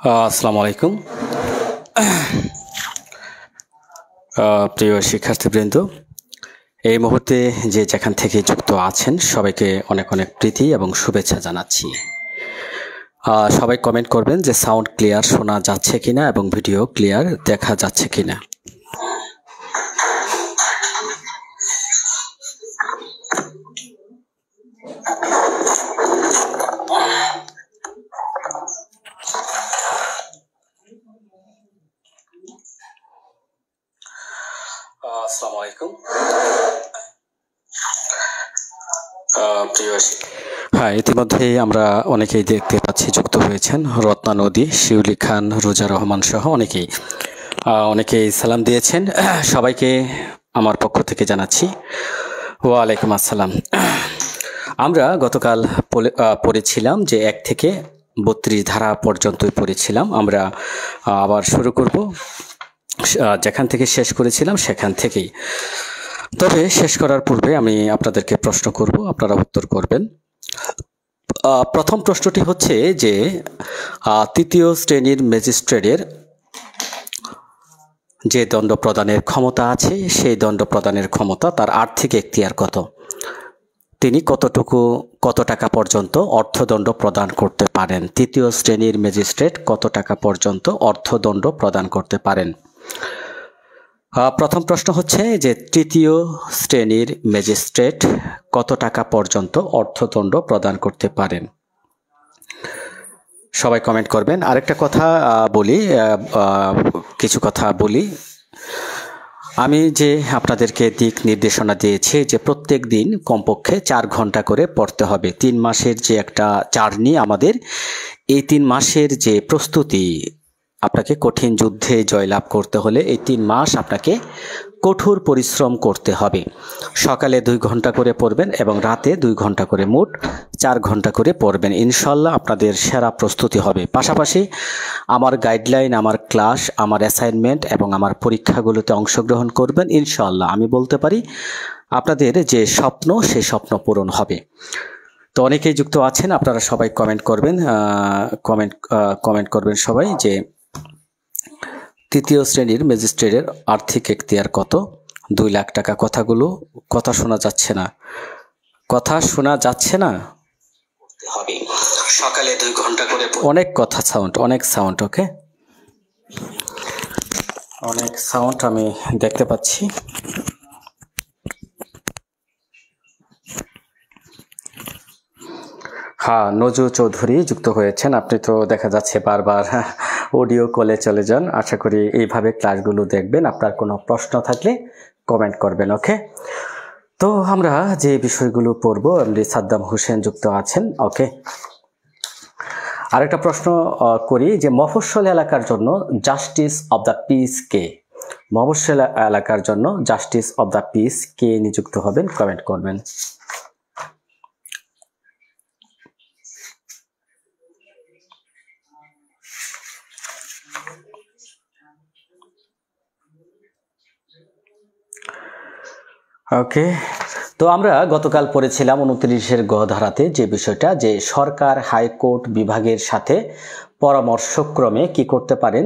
আসসালামু আলাইকুম প্রিয় শিক্ষার্থীবৃন্দ, এই মুহূর্তে যে যেখান থেকে যুক্ত আছেন সবাইকে অনেক অনেক প্রীতি এবং শুভেচ্ছা জানাচ্ছি। সবাই কমেন্ট করবেন যে সাউন্ড ক্লিয়ার শোনা যাচ্ছে কিনা এবং ভিডিও ক্লিয়ার দেখা যাচ্ছে কিনা। আসসালামু আলাইকুম প্রিয়, হ্যাঁ, ইতিমধ্যেই আমরা অনেকেই দেখতে পাচ্ছি যুক্ত হয়েছেন। রত্না নদী, শিউলি খান, রোজা রহমান সহ অনেকেই সালাম দিয়েছেন। সবাইকে আমার পক্ষ থেকে জানাচ্ছি ওয়ালাইকুম আসসালাম। আমরা গতকাল পড়েছিলাম যে 1 থেকে 32 ধারা পর্যন্তই পড়েছিলাম। আমরা আবার শুরু করব যেখান থেকে শেষ করেছিলাম সেখান থেকেই। তবে শেষ করার পূর্বে আমি আপনাদেরকে প্রশ্ন করব, আপনারা উত্তর করবেন। প্রথম প্রশ্নটি হচ্ছে যে তৃতীয় শ্রেণীর ম্যাজিস্ট্রেটের যে দণ্ড প্রদানের ক্ষমতা আছে সেই দণ্ড প্রদানের ক্ষমতা তার আর্থিক এখতিয়ার কত? তিনি কত টাকা পর্যন্ত অর্থদণ্ড প্রদান করতে পারেন? তৃতীয় শ্রেণীর ম্যাজিস্ট্রেট কত টাকা পর্যন্ত অর্থদণ্ড প্রদান করতে পারেন? প্রথম প্রশ্ন হচ্ছে যে তৃতীয় শ্রেণীর ম্যাজিস্ট্রেট কত টাকা পর্যন্ত অর্থদণ্ড প্রদান করতে পারেন? সবাই কমেন্ট করবেন। আরেকটা কথা বলি, কিছু কথা বলি। আমি যে আপনাদেরকে দিক নির্দেশনা দিয়েছি যে প্রত্যেক দিন কমপক্ষে 4 ঘন্টা করে পড়তে হবে। 3 মাসের যে একটা জার্নি আমাদের, এই 3 মাসের যে প্রস্তুতি, আপনাকে কঠিন যুদ্ধে জয়লাভ করতে হলে এই 3 মাস আপনাকে কঠোর পরিশ্রম করতে হবে। সকালে 2 ঘন্টা করে পড়বেন এবং রাতে 2 ঘন্টা করে, মোট 4 ঘন্টা করে পড়বেন। ইনশাল্লাহ আপনাদের সেরা প্রস্তুতি হবে। পাশাপাশি আমার গাইডলাইন, আমার ক্লাস, আমার অ্যাসাইনমেন্ট এবং আমার পরীক্ষাগুলোতে অংশগ্রহণ করবেন। ইনশাল্লাহ আমি বলতে পারি আপনাদের যে স্বপ্ন, সেই স্বপ্ন পূরণ হবে। তো অনেকেই যুক্ত আছেন, আপনারা সবাই কমেন্ট করবেন, কমেন্ট করবেন সবাই যে তৃতীয় শ্রেণীর ম্যাজিস্ট্রেটের আর্থিক এখতিয়ার কত? 2 লাখ টাকা। কথা শোনা যাচ্ছে না, কথা শোনা যাচ্ছে না। সকালে 2 ঘন্টা করে, অনেক কথা, অনেক সাউন্ড। ওকে, অনেক সাউন্ড আমি দেখতে পাচ্ছি। হ্যাঁ, নজরুল চৌধুরী যুক্ত হয়েছেন। আপনি তো দেখা যাচ্ছে বারবার অডিও কলে চলে যান। আশা করি এইভাবে ক্লাসগুলো দেখবেন। আপনার কোনো প্রশ্ন থাকলে কমেন্ট করবেন। ওকে, তো আমরা যে বিষয়গুলো পড়বো, এমডি সাদ্দাম হোসেন যুক্ত আছেন। ওকে, আরেকটা প্রশ্ন করি যে মফস্বল এলাকার জন্য জাস্টিস অব দ্য পিস কে? মফস্বল এলাকার জন্য জাস্টিস অব দ্য পিস কে নিযুক্ত হবেন? কমেন্ট করবেন। ওকে, তো আমরা গতকাল পড়েছিলাম 29-এর গ ধারাতে যে বিষয়টা, যে সরকার হাইকোর্ট বিভাগের সাথে পরামর্শক্রমে কি করতে পারেন,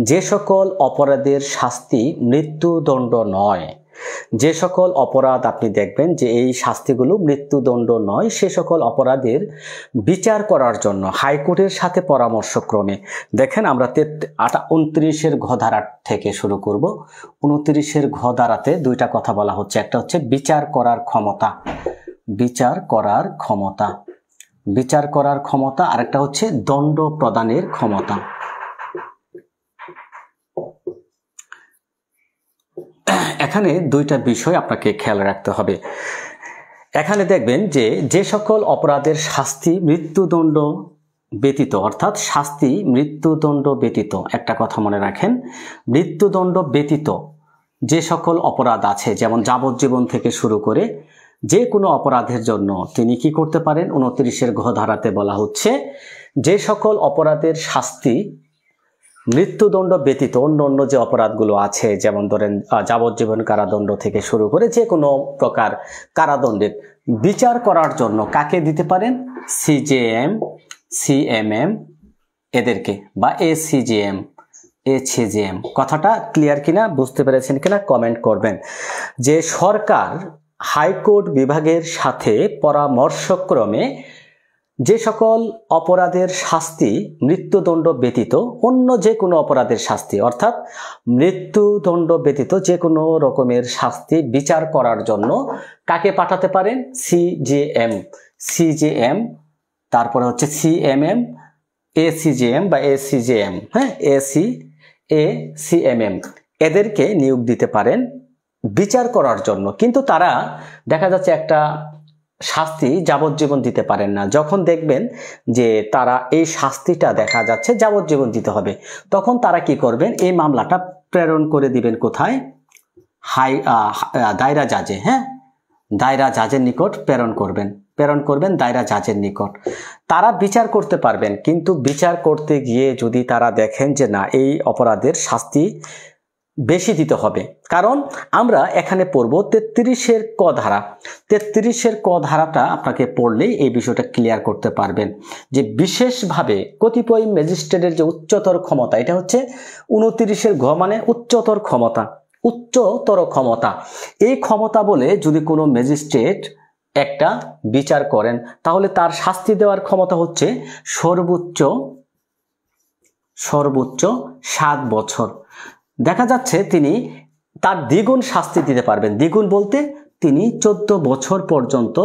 যে সকল অপরাধের শাস্তি মৃত্যুদণ্ড নয়, যে সকল অপরাধ আপনি দেখবেন যে এই শাস্তিগুলো মৃত্যুদণ্ড নয়, সে সকল অপরাধের বিচার করার জন্য হাইকোর্টের সাথে পরামর্শক্রমে, দেখেন আমরা 29-এর ঘ ধারা থেকে শুরু করব। 29-এর ঘ ধারাতে দুইটা কথা বলা হচ্ছে, একটা হচ্ছে বিচার করার ক্ষমতা, বিচার করার ক্ষমতা, বিচার করার ক্ষমতা, আরেকটা হচ্ছে দণ্ড প্রদানের ক্ষমতা। এখানে দুইটা বিষয় আপনাকে খেয়াল রাখতে হবে। এখানে দেখবেন যে যে সকল অপরাধের শাস্তি মৃত্যুদণ্ড ব্যতীত, অর্থাৎ শাস্তি মৃত্যুদণ্ড ব্যতীত, একটা কথা মনে রাখেন, মৃত্যুদণ্ড ব্যতীত যে সকল অপরাধ আছে, যেমন যাবজ্জীবন থেকে শুরু করে যে কোনো অপরাধের জন্য তিনি কি করতে পারেন, 29-এর ঘ ধারাতে বলা হচ্ছে যে সকল অপরাধের শাস্তি মৃত্যুদণ্ড ব্যতীত অন্য অন্য যে অপরাধগুলো আছে, যেমন ধরেন যাবজ্জীবন কারাদণ্ড থেকে শুরু করে যে কোনো প্রকার কারাদণ্ডের বিচার করার জন্য কাকে দিতে পারেন, সিজেএম, সিএমএম এদেরকে, বা এসিজেএম, এসিজেএম। কথাটা ক্লিয়ার কিনা, বুঝতে পেরেছেন কিনা কমেন্ট করবেন। যে সরকার হাইকোর্ট বিভাগের সাথে পরামর্শক্রমে যে সকল অপরাধের শাস্তি মৃত্যুদণ্ড ব্যতীত অন্য যে কোনো অপরাধের শাস্তি, অর্থাৎ মৃত্যুদণ্ড ব্যতীত যে কোনো রকমের শাস্তি বিচার করার জন্য কাকে পাঠাতে পারেন, সিজেএম, সিজেএম, তারপরে হচ্ছে সিএমএম, এসিজেএম বা এসিজেএম, হ্যাঁ, এসিএমএম, এদেরকে নিয়োগ দিতে পারেন বিচার করার জন্য। কিন্তু তারা দেখা যাচ্ছে একটা শাস্তি যাবজ্জীবন দিতে পারেন না। যখন দেখবেন যে তারা এই শাস্তিটা দেখা যাচ্ছে যাবজ্জীবন দিতে হবে, তখন তারা কি করবেন, এই মামলাটা প্রেরণ করে দিবেন কোথায়, দায়রা জাজে, হ্যাঁ, দায়রা জাজের নিকট প্রেরণ করবেন দায়রা জাজের নিকট। তারা বিচার করতে পারবেন, কিন্তু বিচার করতে গিয়ে যদি তারা দেখেন যে না, এই অপরাধের শাস্তি বেশি দিতে হবে, কারণ আমরা এখানে পড়ব 33-এর ক ধারা। 33-এর ক ধারাটা আপনাকে পড়লেই এই বিষয়টা ক্লিয়ার করতে পারবেন যে বিশেষভাবে কতিপয় ম্যাজিস্ট্রেটের যে উচ্চতর ক্ষমতা, এটা হচ্ছে 29-এর ঘ মানে উচ্চতর ক্ষমতা, উচ্চতর ক্ষমতা। এই ক্ষমতা বলে যদি কোনো ম্যাজিস্ট্রেট একটা বিচার করেন, তাহলে তার শাস্তি দেওয়ার ক্ষমতা হচ্ছে সর্বোচ্চ 7 বছর। দেখা যাচ্ছে তিনি তার দ্বিগুণ শাস্তি দিতে পারবেন, দ্বিগুণ বলতে তিনি 14 বছর পর্যন্ত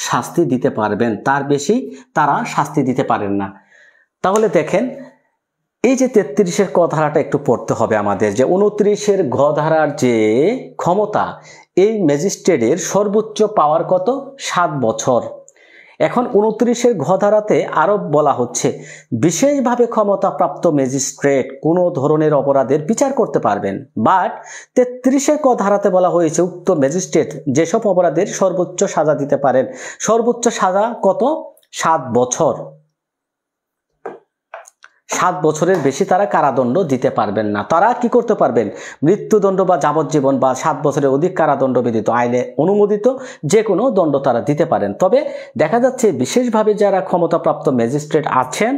শাস্তি দিতে পারবেন, তার বেশি তারা শাস্তি দিতে পারেন না। তাহলে দেখেন এই যে 33-এর ক ধারাটা একটু পড়তে হবে আমাদের, যে 29-এর ঘ ধারার যে ক্ষমতা, এই ম্যাজিস্ট্রেটের সর্বোচ্চ পাওয়ার কত, 7 বছর। এখন 29-এর ঘ ধারাতে আরো বলা হচ্ছে বিশেষভাবে ক্ষমতাপ্রাপ্ত ম্যাজিস্ট্রেট কোনো ধরনের অপরাধের বিচার করতে পারবেন, বাট 33-এর ক ধারাতে বলা হয়েছে উক্ত ম্যাজিস্ট্রেট যেসব অপরাধের সর্বোচ্চ সাজা দিতে পারেন, সর্বোচ্চ সাজা কত, 7 বছর। 7 বছরের বেশি তারা কারাদণ্ড দিতে পারবেন না। তারা কি করতে পারবেন, মৃত্যুদণ্ড বা যাবজ্জীবন বা 7 বছরের অধিক কারাদণ্ড ব্যতীত আইনে অনুমোদিত যে কোনো দণ্ড তারা দিতে পারেন। তবে দেখা যাচ্ছে বিশেষভাবে যারা ক্ষমতাপ্রাপ্ত ম্যাজিস্ট্রেট আছেন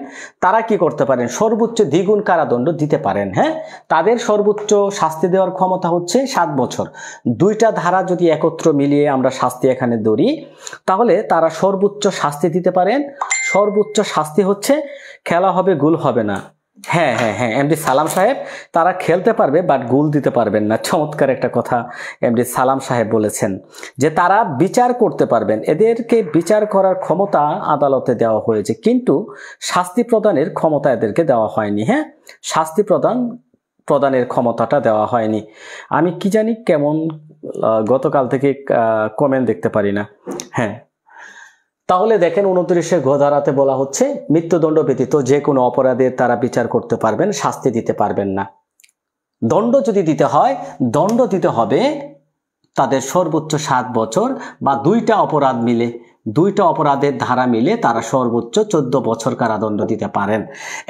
তারা কি করতে পারেন, সর্বোচ্চ দ্বিগুণ কারাদণ্ড দিতে পারেন। হ্যাঁ, তাদের সর্বোচ্চ শাস্তি দেওয়ার ক্ষমতা হচ্ছে 7 বছর। দুইটা ধারা যদি একত্র মিলিয়ে আমরা শাস্তি এখানে ধরি, তাহলে তারা সর্বোচ্চ শাস্তি দিতে পারেন। সর্বোচ্চ শাস্তি হচ্ছে, খেলা হবে গুল হবে না, হ্যাঁ হ্যাঁ হ্যাঁ, এমডি সালাম সাহেব তারা খেলতে পারবে বাট গোল দিতে পারবেন না। চমৎকার একটা কথা এমডি সালাম সাহেব বলেছেন যে তারা বিচার করতে পারবেন, এদেরকে বিচার করার ক্ষমতা আদালতে দেওয়া হয়েছে, কিন্তু শাস্তি প্রদানের ক্ষমতা এদেরকে দেওয়া হয়নি। হ্যাঁ, শাস্তি প্রদানের ক্ষমতাটা দেওয়া হয়নি। আমি কি জানি কেমন গতকাল থেকে কমেন্ট দেখতে পারি না। হ্যাঁ, তাহলে দেখেন 29 ঘ ধারাতে বলা হচ্ছে মৃত্যুদণ্ড ব্যতীত যে কোনো অপরাধের তারা বিচার করতে পারবেন, শাস্তি দিতে পারবেন না। দণ্ড যদি দিতে হয়, দণ্ড দিতে হবে তাদের সর্বোচ্চ 7 বছর বা দুইটা অপরাধের ধারা মিলে তারা সর্বোচ্চ 14 বছর কারাদণ্ড দিতে পারেন।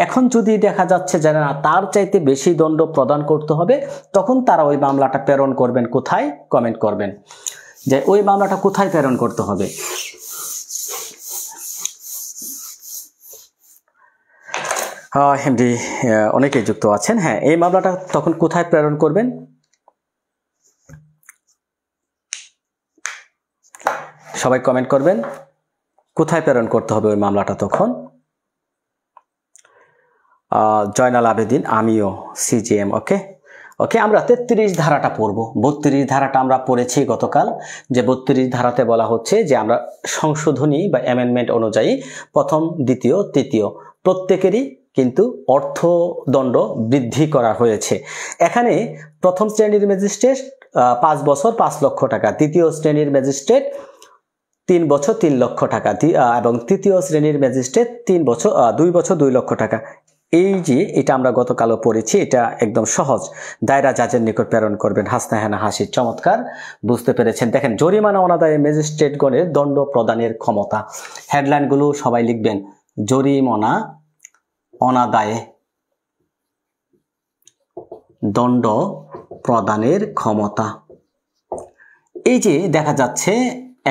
এখন যদি দেখা যাচ্ছে যে না তার চাইতে বেশি দণ্ড প্রদান করতে হবে, তখন তারা ওই মামলাটা প্রেরণ করবেন কোথায়? কমেন্ট করবেন যে ওই মামলাটা কোথায় প্রেরণ করতে হবে। এমডি অনেকেই যুক্ত আছেন। হ্যাঁ, এই মামলাটা তখন কোথায় প্রেরণ করবেন? সবাই কমেন্ট করবেন কোথায় প্রেরণ করতে হবে ওই মামলাটা তখন। জয়নাল আবেদিন, আমিও সিজিএম। ওকে ওকে, আমরা 33 ধারাটা পড়ব। 32 ধারাটা আমরা পড়েছি গতকাল, যে 32 ধারাতে বলা হচ্ছে যে আমরা সংশোধনী বা অ্যামেন্ডমেন্ট অনুযায়ী প্রথম, দ্বিতীয়, তৃতীয় প্রত্যেকেরই কিন্তু অর্থদণ্ড বৃদ্ধি করা হয়েছে। এখানে প্রথম শ্রেণীর ম্যাজিস্ট্রেট 5 বছর 5 লক্ষ টাকা, দ্বিতীয় শ্রেণীর ম্যাজিস্ট্রেট 3 বছর 3 লক্ষ টাকা, এবং তৃতীয় শ্রেণীর ম্যাজিস্ট্রেট 2 বছর 2 লক্ষ টাকা। এই যে এটা আমরা গতকালও পড়েছি, এটা একদম সহজ। দায়রা জাজের নিকট প্রেরণ করবেন। হাসনা হেনা হাসি, চমৎকার, বুঝতে পেরেছেন। দেখেন, জরিমানা অনাদায়ে ম্যাজিস্ট্রেটগণের দণ্ড প্রদানের ক্ষমতা। হেডলাইনগুলো সবাই লিখবেন, জরিমানা অনাদায়ে দণ্ড প্রদানের ক্ষমতা। এই যে দেখা যাচ্ছে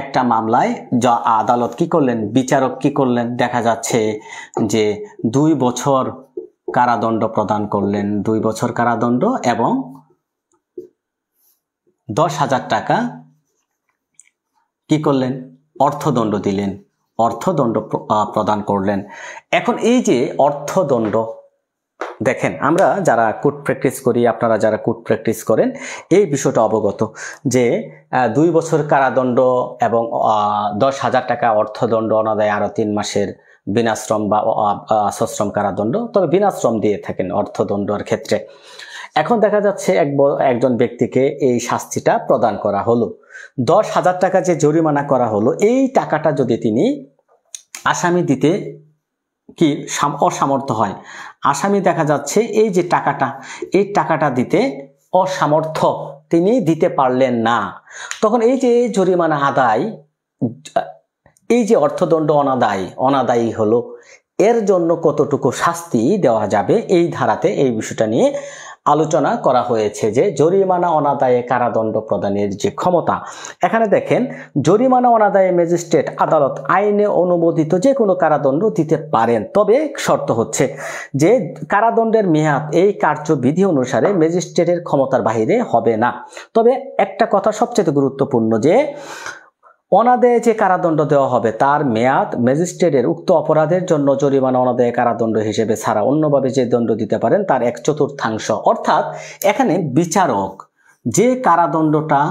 একটা মামলায় যা আদালত কি করলেন, বিচারক কি করলেন, দেখা যাচ্ছে যে 2 বছর কারাদণ্ড প্রদান করলেন, 2 বছর কারাদণ্ড এবং 10,000 টাকা কি করলেন, অর্থদণ্ড দিলেন, অর্থদণ্ড প্রদান করলেন। এখন এই যে অর্থদণ্ড, দেখেন আমরা যারা কোর্ট প্র্যাকটিস করি, আপনারা যারা কোর্ট প্র্যাকটিস করেন এই বিষয়টা অবগত যে 2 বছর কারাদণ্ড এবং 10,000 টাকা অর্থদণ্ড অনাদায়ে আরো 3 মাসের বিনাশ্রম বা সশ্রম কারাদণ্ড, তবে বিনাশ্রম দিয়ে থাকেন অর্থদণ্ডের ক্ষেত্রে। এখন দেখা যাচ্ছে একজন ব্যক্তিকে এই শাস্তিটা প্রদান করা হলো, 10,000 টাকা যে জরিমানা করা হলো, এই টাকাটা যদি তিনি আসামি দিতে কি অসামর্থ্য হয়, আসামি দেখা যাচ্ছে এই যে টাকাটা, এই টাকাটা দিতে অসামর্থ্য, তিনি দিতে পারলেন না, তখন এই যে জরিমানা আদায়, এই যে অর্থদণ্ড অনাদায়ী হলো, এর জন্য কতটুকু শাস্তি দেওয়া যাবে এই ধারাতে এই বিষয়টা নিয়ে আলোচনা করা হয়েছে, যে জরিমানা অনাদায়ে কারাদণ্ড প্রদানের যে ক্ষমতা। এখানে দেখেন, জরিমানা অনাদায়ে ম্যাজিস্ট্রেট আদালত আইনে অনুমোদিত যে কোনো কারাদণ্ড দিতে পারেন, তবে শর্ত হচ্ছে যে কারাদণ্ডের মেয়াদ এই কার্যবিধি অনুসারে ম্যাজিস্ট্রেটের ক্ষমতার বাহিরে হবে না। তবে একটা কথা সবচেয়ে গুরুত্বপূর্ণ, যে অনাদায়ে যে কারাদণ্ড দেওয়া হবে তার মেয়াদ ম্যাজিস্ট্রেটের উক্ত অপরাধের জন্য জরিমানা অনাদায়ে কারাদণ্ড হিসেবে ছাড়া অন্যভাবে যে দণ্ড দিতে পারেন তার 1/4। অর্থাৎ এখানে বিচারক যে কারাদণ্ডটা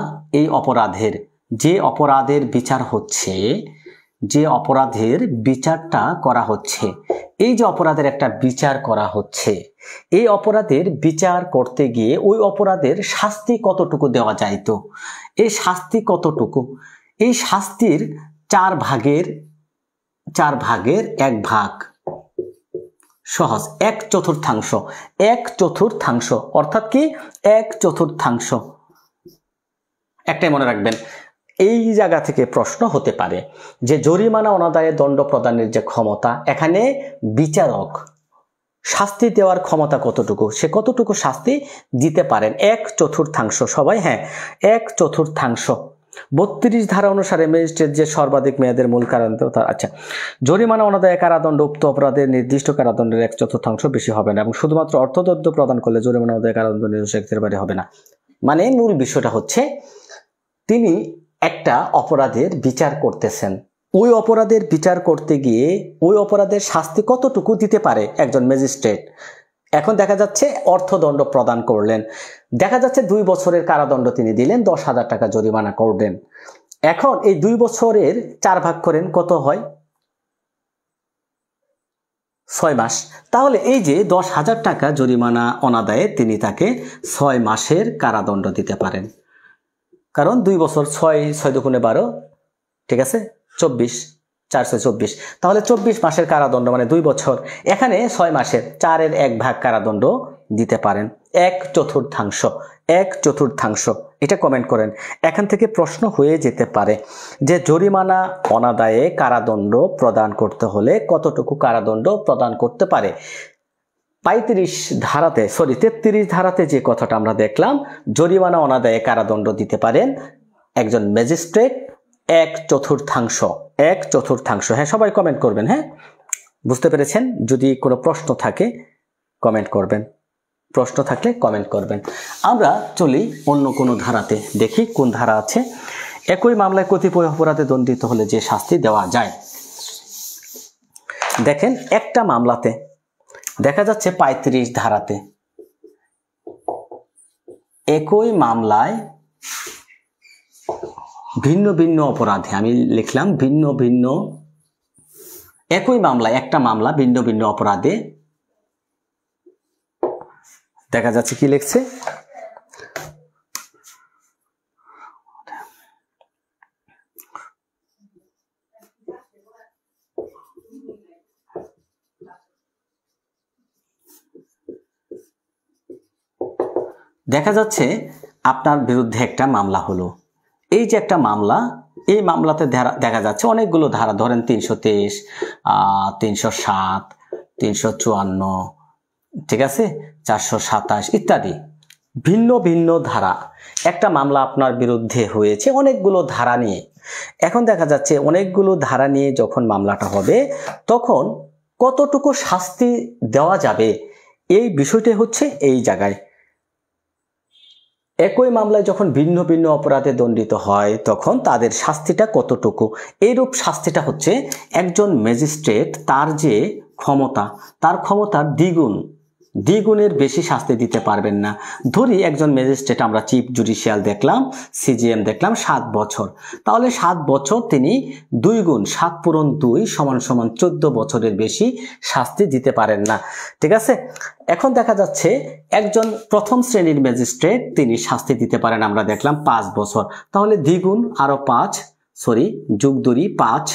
এই অপরাধের, যে অপরাধের বিচার হচ্ছে, যে অপরাধের বিচারটা করা হচ্ছে, এই যে অপরাধের একটা বিচার করা হচ্ছে, এই অপরাধের বিচার করতে গিয়ে ওই অপরাধের শাস্তি কতটুকু দেওয়া যাইতো, এই শাস্তি কতটুকু, এই শাস্তির 4 ভাগের 1 ভাগ, সহজ 1/4, অর্থাৎ কি 1/4। একটাই মনে রাখবেন, এই জায়গা থেকে প্রশ্ন হতে পারে যে জরিমানা অনাদায়ে দণ্ড প্রদানের যে ক্ষমতা, এখানে বিচারক শাস্তি দেওয়ার ক্ষমতা কতটুকু, সে কতটুকু শাস্তি দিতে পারেন, 1/4। সবাই হ্যাঁ, 1/4। 32 ধারা অনুসারে ম্যাজিস্ট্রেট যে সর্বাধিক মেয়াদের মূল কারাদণ্ড, আচ্ছা, জরিমানা অনাদায়ে কারাদণ্ড উক্ত অপরাধের নির্দিষ্ট কারাদণ্ডের 1/4 বেশি হবে না, এবং শুধুমাত্র অর্থদণ্ড প্রদান করলে জরিমানা অনাদায়ে কারাদণ্ড নির্দিষ্ট বাইরে হবে না। মানে মূল বিষয়টা হচ্ছে তিনি একটা অপরাধের বিচার করতেছেন, ওই অপরাধের বিচার করতে গিয়ে ওই অপরাধের শাস্তি কতটুকু দিতে পারে একজন ম্যাজিস্ট্রেট, এখন দেখা যাচ্ছে অর্থদণ্ড প্রদান করলেন, দেখা যাচ্ছে 2 বছরের কারাদণ্ড তিনি দিলেন, 10,000 টাকা জরিমানা করলেন। এখন এই 2 বছরের 4 ভাগ করেন, কত হয়? 6 মাস। তাহলে এই যে 10,000 টাকা জরিমানা অনাদায়ে তিনি তাকে 6 মাসের কারাদণ্ড দিতে পারেন, কারণ 2 বছর, 6 দুগুণে 12, ঠিক আছে, 24, 424, তাহলে 24 মাসের কারাদণ্ড মানে 2 বছর। এখানে 6 মাসের 4-এর 1 ভাগ কারাদণ্ড দিতে পারেন, 1/4, 1/4। এটা কমেন্ট করেন। এখান থেকে প্রশ্ন হয়ে যেতে পারে যে জরিমানা অনাদায়ে কারাদণ্ড প্রদান করতে হলে কতটুকু কারাদণ্ড প্রদান করতে পারে। 35 ধারাতে, 33 ধারাতে যে কথাটা আমরা দেখলাম, জরিমানা অনাদায়ে কারাদণ্ড দিতে পারেন একজন ম্যাজিস্ট্রেট 1/4, 1/4। হ্যাঁ, সবাই কমেন্ট করবেন। হ্যাঁ, বুঝতে পেরেছেন? যদি কোনো প্রশ্ন থাকে কমেন্ট করবেন, প্রশ্ন থাকলে কমেন্ট করবেন। আমরা চলি অন্য কোনো ধারাতে, দেখি কোন ধারা আছে। একই মামলায় কতিপয় অপরাধে দণ্ডিত হলে যে শাস্তি দেওয়া যায়। দেখেন, একটা মামলাতে দেখা যাচ্ছে 35 ধারাতে একই মামলায় ভিন্ন ভিন্ন অপরাধে, আমি লিখলাম ভিন্ন ভিন্ন, একই মামলায় একটা মামলা ভিন্ন ভিন্ন অপরাধে, দেখা যাচ্ছে কি লিখছে, দেখা যাচ্ছে আপনার বিরুদ্ধে একটা মামলা হলো। এই যে একটা মামলা, এই মামলাতে দেখা যাচ্ছে অনেকগুলো ধারা, ধরেন 323, 307, 354, ঠিক আছে, 427 ইত্যাদি ভিন্ন ভিন্ন ধারা। একটা মামলা আপনার বিরুদ্ধে হয়েছে অনেকগুলো ধারা নিয়ে। এখন দেখা যাচ্ছে অনেকগুলো ধারা নিয়ে যখন মামলাটা হবে তখন কতটুকু শাস্তি দেওয়া যাবে, এই বিষয়টি হচ্ছে এই জায়গায়। একই মামলায় যখন ভিন্ন ভিন্ন অপরাধে দণ্ডিত হয় তখন তাদের শাস্তিটা কতটুকু, এইরূপ শাস্তিটা হচ্ছে একজন ম্যাজিস্ট্রেট তার যে ক্ষমতা, তার ক্ষমতার দ্বিগুণের বেশি শাস্তি দিতে পারবেন না। ধরি একজন ম্যাজিস্ট্রেট, আমরা চিফ জুডিশিয়াল দেখলাম, সিজিএম দেখলাম 7 বছর, তাহলে 7 বছর তিনি 2 গুণ, 7 পূরণ 2 = 14 বছরের বেশি শাস্তি দিতে পারেন না, ঠিক আছে। এখন দেখা যাচ্ছে একজন প্রথম শ্রেণীর ম্যাজিস্ট্রেট তিনি শাস্তি দিতে পারেন, আমরা দেখলাম 5 বছর, তাহলে দ্বিগুণ আরো 5, যোগ 2 5,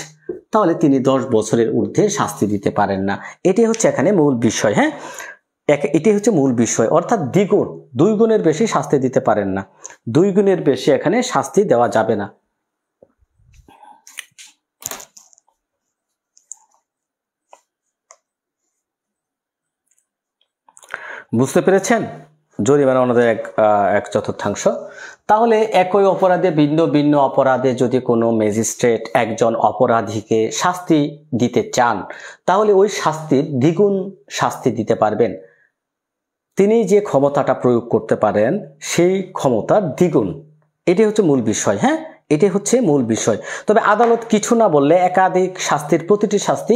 তাহলে তিনি 10 বছরের ঊর্ধ্বে শাস্তি দিতে পারেন না। এটাই হচ্ছে এখানে মূল বিষয়। হ্যাঁ, এটাই হচ্ছে মূল বিষয়, অর্থাৎ দ্বিগুণ, 2 গুণের বেশি শাস্তি দিতে পারেন না, 2 গুণের বেশি এখানে শাস্তি দেওয়া যাবে না। বুঝতে পেরেছেন? জরিমানা অনাদায়ে 1/4। তাহলে একই অপরাধে ভিন্ন ভিন্ন অপরাধে যদি কোনো ম্যাজিস্ট্রেট একজন অপরাধীকে শাস্তি দিতে চান তাহলে ওই শাস্তির দ্বিগুণ শাস্তি দিতে পারবেন। তিনি যে ক্ষমতাটা প্রয়োগ করতে পারেন সেই ক্ষমতার দ্বিগুণ, এটাই হচ্ছে মূল বিষয়। হ্যাঁ, এটাই হচ্ছে মূল বিষয়। তবে আদালত কিছু না বললে একাধিক শাস্তির প্রতিটি শাস্তি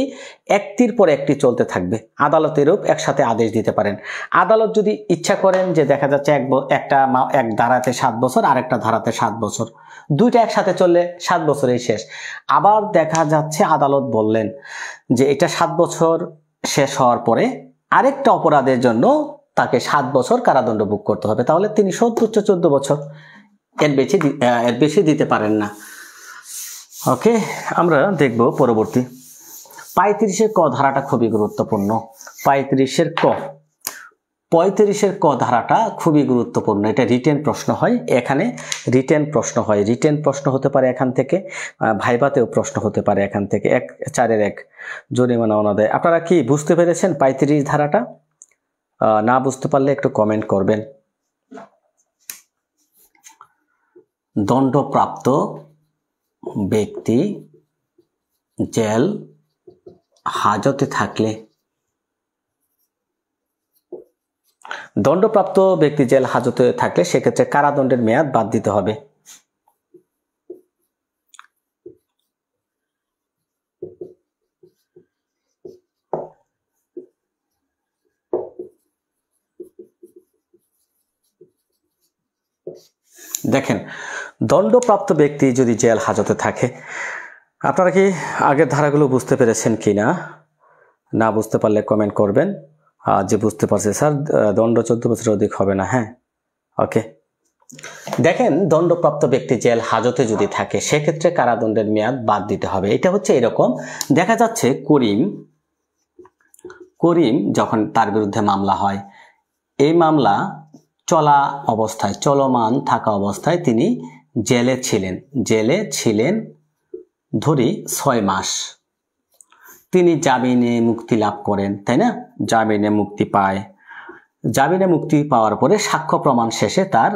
একটির পর একটি চলতে থাকবে। আদালতেরও একসাথে আদেশ দিতে পারেন। আদালত যদি ইচ্ছা করেন যে দেখা যাচ্ছে এক ধারাতে 7 বছর, আরেকটা ধারাতে 7 বছর, দুইটা একসাথে চললে 7 বছরেই শেষ। আবার দেখা যাচ্ছে আদালত বললেন যে এটা 7 বছর শেষ হওয়ার পরে আরেকটা অপরাধের জন্য তাকে 7 বছর কারাদণ্ড ভোগ করতে হবে, তাহলে তিনি সর্বোচ্চ 14 বছর, এর বেশি দিতে পারেন না। ওকে, আমরা দেখব পরবর্তী 35-এর ক ধারাটা খুবই গুরুত্বপূর্ণ। 35-এর ক ধারাটা খুবই গুরুত্বপূর্ণ। এটা রিটেন প্রশ্ন হয়, এখানে রিটেন প্রশ্ন হয়, রিটেন প্রশ্ন হতে পারে এখান থেকে, ভাইভাতেও প্রশ্ন হতে পারে এখান থেকে। 4-এর 1 জরিমানা অনাদায়। আপনারা কি বুঝতে পেরেছেন 35 ধারাটা? না বুঝতে পারলে একটু কমেন্ট করবেন। দণ্ডপ্রাপ্ত ব্যক্তি জেল হাজতে থাকলে, দণ্ডপ্রাপ্ত ব্যক্তি জেল হাজতে থাকলে সেক্ষেত্রে কারাদণ্ডের মেয়াদ বাদ দিতে হবে। দেখেন, দণ্ডপ্রাপ্ত ব্যক্তি যদি জেল হাজতে থাকে, আপনারা কি আগের ধারাগুলো বুঝতে পেরেছেন কি না? না বুঝতে পারলে কমেন্ট করবেন। যে বুঝতে পারছে স্যার দণ্ড 14 বছরের অধিক হবে না। হ্যাঁ, ওকে। দেখেন, দণ্ডপ্রাপ্ত ব্যক্তি জেল হাজতে যদি থাকে সেক্ষেত্রে কারাদণ্ডের মেয়াদ বাদ দিতে হবে। এটা হচ্ছে এরকম, দেখা যাচ্ছে করিম যখন তার বিরুদ্ধে মামলা হয়, এই মামলা চলমান থাকা অবস্থায় তিনি জেলে ছিলেন ধরি 6 মাস। তিনি জামিনে মুক্তি লাভ করেন, তাই না? জামিনে মুক্তি পায়। জামিনে মুক্তি পাওয়ার পরে সাক্ষ্য প্রমাণ শেষে তার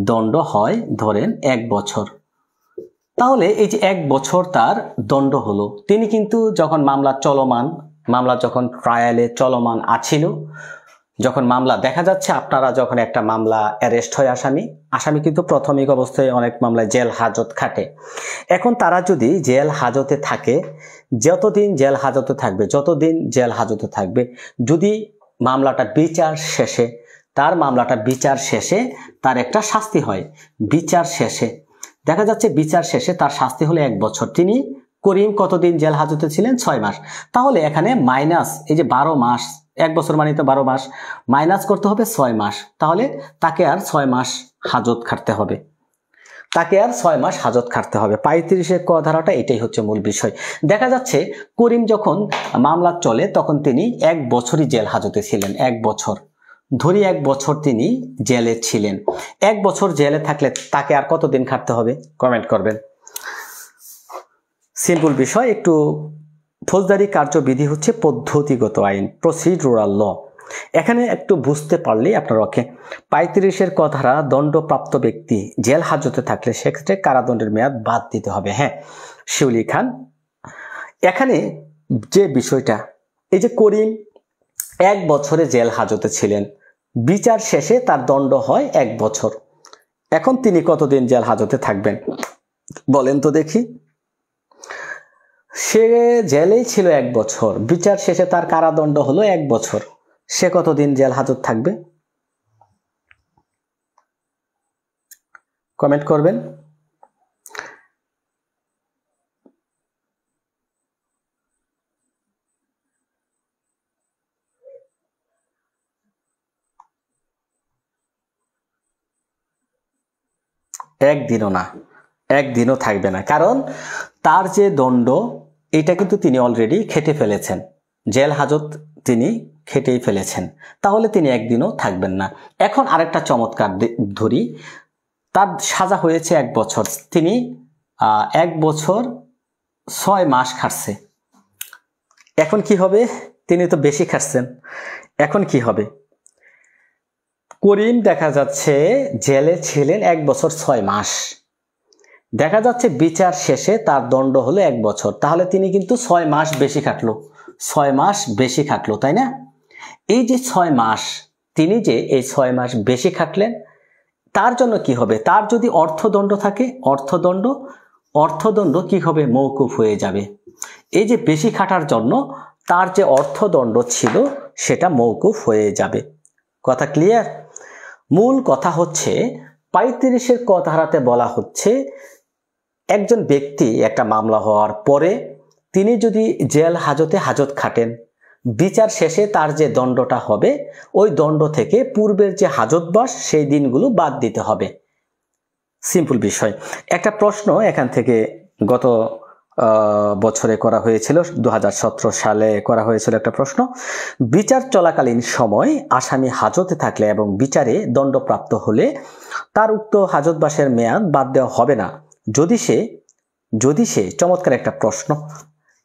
দণ্ড হয় ধরেন 1 বছর। তাহলে এই যে 1 বছর তার দণ্ড হলো, তিনি কিন্তু যখন মামলা যখন ট্রায়ালে চলমান আছিল, যখন মামলা দেখা যাচ্ছে, আপনারা যখন একটা মামলা অ্যারেস্ট হয় আসামি কিন্তু প্রাথমিক অবস্থায় অনেক মামলায় জেল হাজত খাটে। এখন তারা যদি জেল হাজতে থাকে, যতদিন জেল হাজতে থাকবে, যদি মামলাটা বিচার শেষে তার একটা শাস্তি হয়, দেখা যাচ্ছে বিচার শেষে তার শাস্তি হলো 1 বছর। করিম কতদিন জেল হাজতে ছিলেন? 6 মাস। তাহলে এখানে মাইনাস, এই যে 12 মাস, 1 বছর মানে তো 12 মাস, মাইনাস করতে হবে 6 মাস। তাহলে তাকে আর 6 মাস হাজত খাটতে হবে। 35 ক ধারাটা এটাই হচ্ছে মূল বিষয়। দেখা যাচ্ছে করিম যখন মামলা চলে তখন তিনি 1 বছরই জেল হাজতে ছিলেন। 1 বছর ধরি 1 বছর তিনি জেলে ছিলেন। 1 বছর জেলে থাকলে তাকে আর কতদিন খাটতে হবে? কমেন্ট করবেন। সিম্পল বিষয়। একটু ফৌজদারি কার্যবিধি হচ্ছে পদ্ধতিগত আইন, প্রসিডিউরাল ল। এখানে একটু বুঝতে পারলেই আপনার ওকে। 35 ক ধারা, দণ্ডপ্রাপ্ত ব্যক্তি জেল হাজতে থাকলে সেক্ষেত্রে কারাদণ্ডের মেয়াদ বাদ দিতে হবে। হ্যাঁ, শিউলি খান, এখানে যে বিষয়টা, এই যে করিম 1 বছরে জেল হাজতে ছিলেন, বিচার শেষে তার দণ্ড হয় 1 বছর। এখন তিনি কতদিন জেল হাজতে থাকবেন বলেন তো দেখি? সে জেলেই ছিল 1 বছর, বিচার শেষে তার কারাদণ্ড হলো 1 বছর। সে কতদিন জেল হাজত থাকবে? কমেন্ট করবেন। একদিনও থাকবে না, কারণ তার যে দণ্ড এটা কিন্তু তিনি অলরেডি খেটে ফেলেছেন, জেল হাজত তিনি খেটেই ফেলেছেন। তাহলে তিনি একদিনও থাকবেন না। এখন আরেকটা চমৎকার ধরি, তার সাজা হয়েছে 1 বছর, তিনি 1 বছর 6 মাস খাটছে। এখন কি হবে? তিনি তো বেশি খাটছেন, এখন কি হবে? করিম দেখা যাচ্ছে জেলে ছিলেন 1 বছর 6 মাস, দেখা যাচ্ছে বিচার শেষে তার দণ্ড হলো 1 বছর। তাহলে তিনি কিন্তু 6 মাস বেশি খাটলো, তাই না? এই যে 6 মাস, তিনি যে এই 6 মাস বেশি খাটলেন, তার জন্য কি হবে? তার যদি অর্থদণ্ড থাকে, অর্থদণ্ড কি হবে? মওকুফ হয়ে যাবে। এই যে বেশি খাটার জন্য তার যে অর্থদণ্ড ছিল সেটা মওকুফ হয়ে যাবে। কথা ক্লিয়ার? মূল কথা হচ্ছে 35 ক ধারাতে বলা হচ্ছে, একজন ব্যক্তি একটা মামলা হওয়ার পরে তিনি যদি জেল হাজত খাটেন, বিচার শেষে তার যে দণ্ডটা হবে ওই দণ্ড থেকে পূর্বের যে হাজতবাস সেই দিনগুলো বাদ দিতে হবে। সিম্পল বিষয়। একটা প্রশ্ন এখান থেকে গত বছরে করা হয়েছিল, 2017 সালে করা হয়েছিল একটা প্রশ্ন। বিচার চলাকালীন সময় আসামি হাজতে থাকলে এবং বিচারে দণ্ডপ্রাপ্ত হলে তার উক্ত হাজতবাসের মেয়াদ বাদ দেওয়া হবে না যদি সে চমৎকার একটা প্রশ্ন।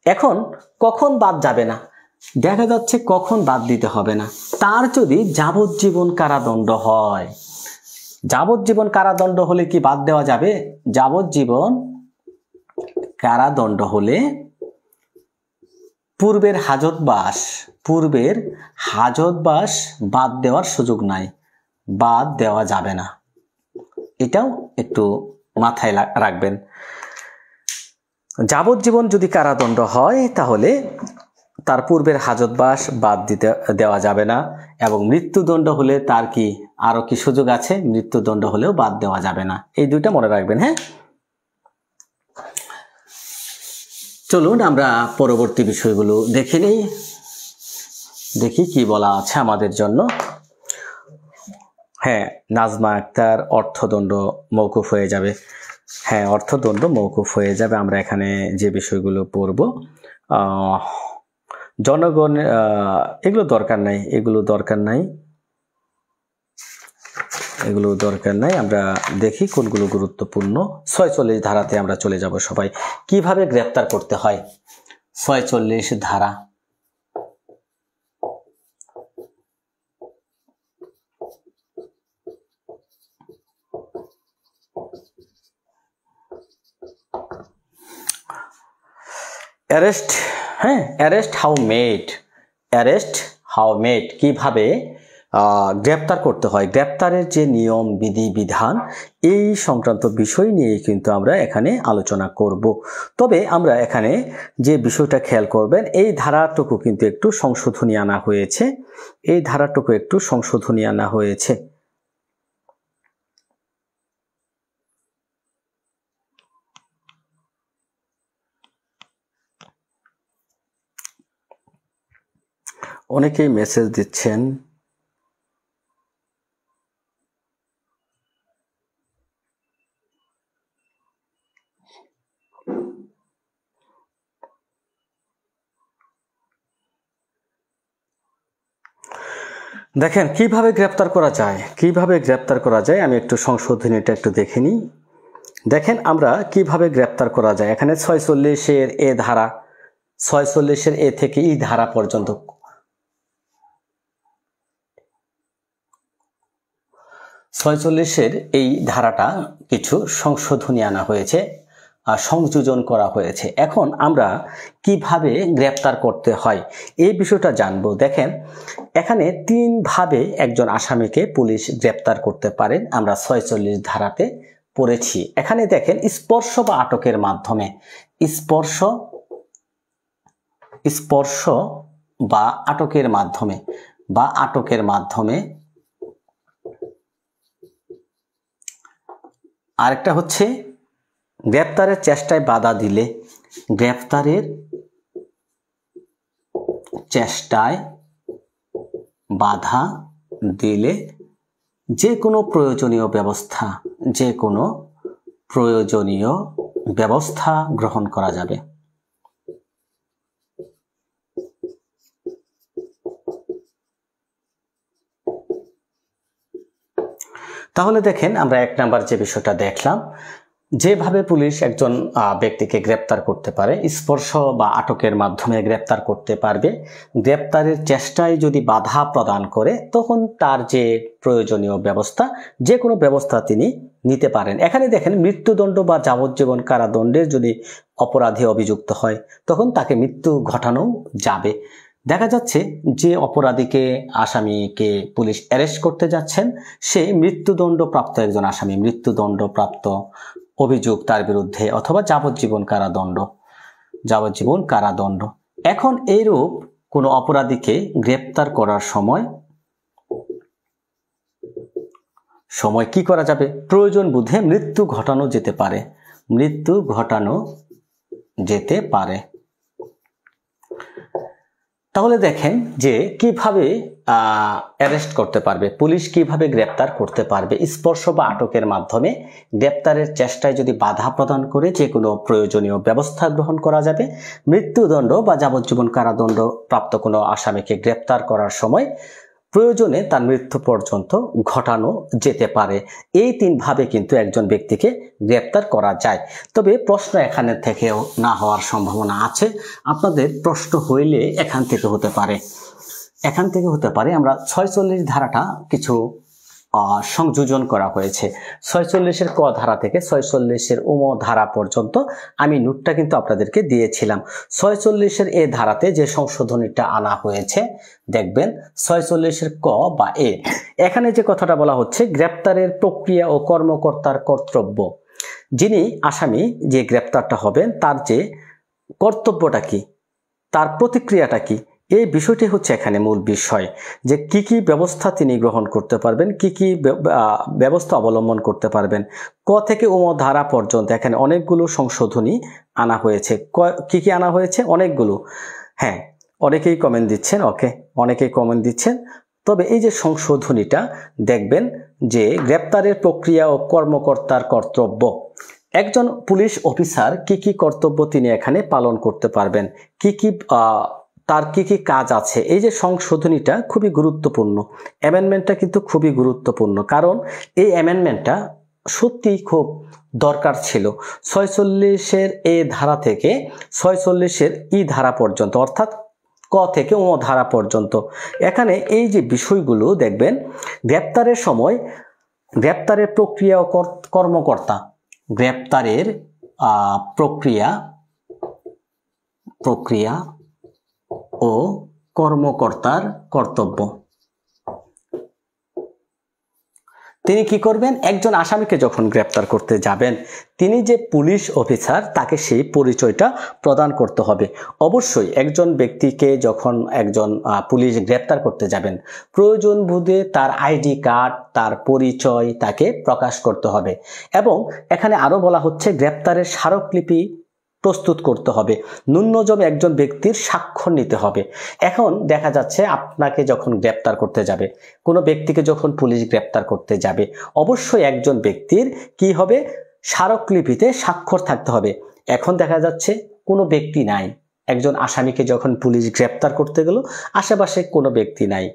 এখন কখন বাদ যাবে না? দেখা যাচ্ছে কখন বাদ দিতে হবে না, তার যদি যাবজ্জীবন কারাদণ্ড হয়। যাবজ্জীবন কারাদণ্ড হলে কি বাদ দেওয়া যাবে? যাবজ্জীবন কারাদণ্ড হলে পূর্বের হাজতবাস বাদ দেওয়ার সুযোগ নাই, বাদ দেওয়া যাবে না। এটাও একটু মাথায় রাখবেন। যাবজ্জীবন যদি কারাদণ্ড হয় তাহলে তার পূর্বের হাজতবাস বাদ দেওয়া যাবে না, এবং মৃত্যুদণ্ড হলে তার কি আরো কি সুযোগ আছে, মৃত্যুদণ্ড হলেও বাদ দেওয়া যাবে না। এই দুইটা মনে রাখবেন। হ্যাঁ, চলুন আমরা পরবর্তী বিষয়গুলো দেখে নিই, দেখি কি বলা আছে আমাদের জন্য। হ্যাঁ, নাজমা আক্তার, অর্থদণ্ড মওকুফ হয়ে যাবে। হ্যাঁ, অর্থদণ্ড মওকুফ হয়ে যাবে। আমরা এখানে যে বিষয়গুলো পড়ব, জনগণ, এগুলো দরকার নাই, এগুলো দরকার নাই। আমরা দেখি কোনগুলো গুরুত্বপূর্ণ। 46 ধারাতে আমরা চলে যাব সবাই। কিভাবে গ্রেফতার করতে হয়? 46 ধারা। অ্যারেস্ট, হ্যাঁ, অ্যারেস্ট হাউ মেড, কিভাবে গ্রেপ্তার করতে হয়, গ্রেপ্তারের যে নিয়ম বিধি বিধান, এই সংক্রান্ত বিষয় নিয়ে কিন্তু আমরা এখানে আলোচনা করব। তবে আমরা এখানে যে বিষয়টা খেয়াল করবেন, এই ধারাটুকু কিন্তু একটু সংশোধনী আনা হয়েছে। অনেকেই মেসেজ দিচ্ছেন। দেখেন কিভাবে গ্রেপ্তার করা যায়, আমি একটু সংশোধনীটা একটু দেখে নিই। দেখেন আমরা কিভাবে গ্রেপ্তার করা যায়। এখানে 46-এর এ ধারা, 46-এর এ থেকে ই ধারা পর্যন্ত, 46-এর এই ধারাটা কিছু সংশোধনী আনা হয়েছে, সংযোজন করা হয়েছে। এখন আমরা কিভাবে গ্রেপ্তার করতে হয় এই বিষয়টা জানবো। দেখেন এখানে 3 ভাবে একজন আসামিকে পুলিশ গ্রেপ্তার করতে পারেন, আমরা 46 ধারাতে পড়েছি। এখানে দেখেন স্পর্শ বা আটকের মাধ্যমে, স্পর্শ বা আটকের মাধ্যমে, আরেকটা হচ্ছে গ্রেপ্তারের চেষ্টায় বাধা দিলে, যে কোনো প্রয়োজনীয় ব্যবস্থা গ্রহণ করা যাবে। তাহলে দেখেন আমরা 1 নাম্বার যে বিষয়টা দেখলাম, যেভাবে পুলিশ একজন ব্যক্তিকে গ্রেপ্তার করতে পারে, স্পর্শ বা আটকের মাধ্যমে গ্রেপ্তার করতে পারবে। গ্রেপ্তারের চেষ্টায় যদি বাধা প্রদান করে, তখন তার যে প্রয়োজনীয় ব্যবস্থা, যে কোনো ব্যবস্থা তিনি নিতে পারেন। এখানে দেখেন মৃত্যুদণ্ড বা যাবজ্জীবন কারাদণ্ডের যদি অপরাধী অভিযুক্ত হয়, তখন তাকে মৃত্যু ঘটানো যাবে। দেখা যাচ্ছে যে অপরাধীকে, আসামিকে পুলিশ অ্যারেস্ট করতে যাচ্ছেন, সে মৃত্যুদণ্ডপ্রাপ্ত একজন আসামি, মৃত্যুদণ্ডপ্রাপ্ত অভিযোগ তার বিরুদ্ধে, অথবা যাবজ্জীবন কারাদণ্ড। এখন এইরূপ কোনো অপরাধীকে গ্রেপ্তার করার সময় কি করা যাবে? প্রয়োজন বুঝে মৃত্যু ঘটানো যেতে পারে। তাহলে দেখেন যে কিভাবে অ্যারেস্ট করতে পারবে, পুলিশ কিভাবে গ্রেপ্তার করতে পারবে। স্পর্শ বা আটকের মাধ্যমে গ্রেপ্তারের চেষ্টায় যদি বাধা প্রদান করে, যে কোনো প্রয়োজনীয় ব্যবস্থা গ্রহণ করা যাবে। মৃত্যুদণ্ড বা যাবজ্জীবন কারাদণ্ড প্রাপ্ত কোনো আসামিকে গ্রেপ্তার করার সময় প্রয়োজনে তার মৃত্যু পর্যন্ত ঘটানো যেতে পারে। এই 3 ভাবে কিন্তু একজন ব্যক্তিকে গ্রেপ্তার করা যায়। তবে প্রশ্ন এখানে থেকেও না হওয়ার সম্ভাবনা আছে। আপনাদের প্রশ্ন হইলে এখান থেকে হতে পারে। আমরা 46 ধারাটা কিছু সংযোজন করা হয়েছে। 46-এর ক ধারা থেকে 46-এর উম ধারা পর্যন্ত আমি নোটটা কিন্তু আপনাদেরকে দিয়েছিলাম। 46-এর এ ধারাতে যে সংশোধনীটা আনা হয়েছে, দেখবেন 46-এর ক বা এ, এখানে যে কথাটা বলা হচ্ছে, গ্রেপ্তারের প্রক্রিয়া ও কর্মকর্তার কর্তব্য। যিনি আসামি, যে গ্রেপ্তারটা হবেন, তার যে কর্তব্যটা কি, তার প্রতিক্রিয়াটা কি, এই বিষয়টি হচ্ছে এখানে মূল বিষয়, যে কি কি ব্যবস্থা তিনি গ্রহণ করতে পারবেন, কি কি ব্যবস্থা অবলম্বন করতে পারবেন। ক থেকে ও ধারা পর্যন্ত এখানে অনেকগুলো সংশোধনী আনা হয়েছে। কি কি আনা হয়েছে? অনেকগুলো। হ্যাঁ, অনেকেই কমেন্ট দিচ্ছেন, ওকে, অনেকেই কমেন্ট দিচ্ছেন। তবে এই যে সংশোধনীটা দেখবেন যে গ্রেপ্তারের প্রক্রিয়া ও কর্মকর্তার কর্তব্য, একজন পুলিশ অফিসার কি কি কর্তব্য তিনি এখানে পালন করতে পারবেন, তার কি কি কাজ আছে। এই যে সংশোধনীটা খুবই গুরুত্বপূর্ণ, অ্যামেন্ডমেন্টটা কিন্তু খুবই গুরুত্বপূর্ণ, কারণ এই অ্যামেন্ডমেন্টটা সত্যিই খুব দরকার ছিল। 46-এর এ ধারা থেকে 46-এর ই ধারা পর্যন্ত, অর্থাৎ ক থেকে ও ধারা পর্যন্ত। এখানে এই যে বিষয়গুলো দেখবেন, গ্রেপ্তারের সময় গ্রেপ্তারের প্রক্রিয়া ও কর্মকর্তা, গ্রেপ্তারের প্রক্রিয়া ও কর্মকর্তার কর্তব্য। তিনি কি করবেন? একজন আসামিকে যখন গ্রেপ্তার করতে যাবেন, তিনি যে পুলিশ অফিসার, তাকে সেই পরিচয়টা প্রদান করতে হবে। অবশ্যই একজন ব্যক্তিকে যখন একজন পুলিশ গ্রেপ্তার করতে যাবেন, প্রয়োজন বোধে তার আইডি কার্ড, তার পরিচয় তাকে প্রকাশ করতে হবে। এবং এখানে আরো বলা হচ্ছে গ্রেপ্তারের স্মারকলিপি প্রস্তুত করতে হবে, ন্যূনতম একজন ব্যক্তির স্বাক্ষর নিতে হবে। এখন দেখা যাচ্ছে আপনাকে যখন গ্রেপ্তার করতে যাবে, কোনো ব্যক্তিকে যখন পুলিশ গ্রেপ্তার করতে যাবে, অবশ্যই একজন ব্যক্তির কি হবে? স্মারকলিপিতে স্বাক্ষর থাকতে হবে। এখন দেখা যাচ্ছে কোনো ব্যক্তি নাই, একজন আসামিকে যখন পুলিশ গ্রেপ্তার করতে গেল, আশেপাশে কোনো ব্যক্তি নাই,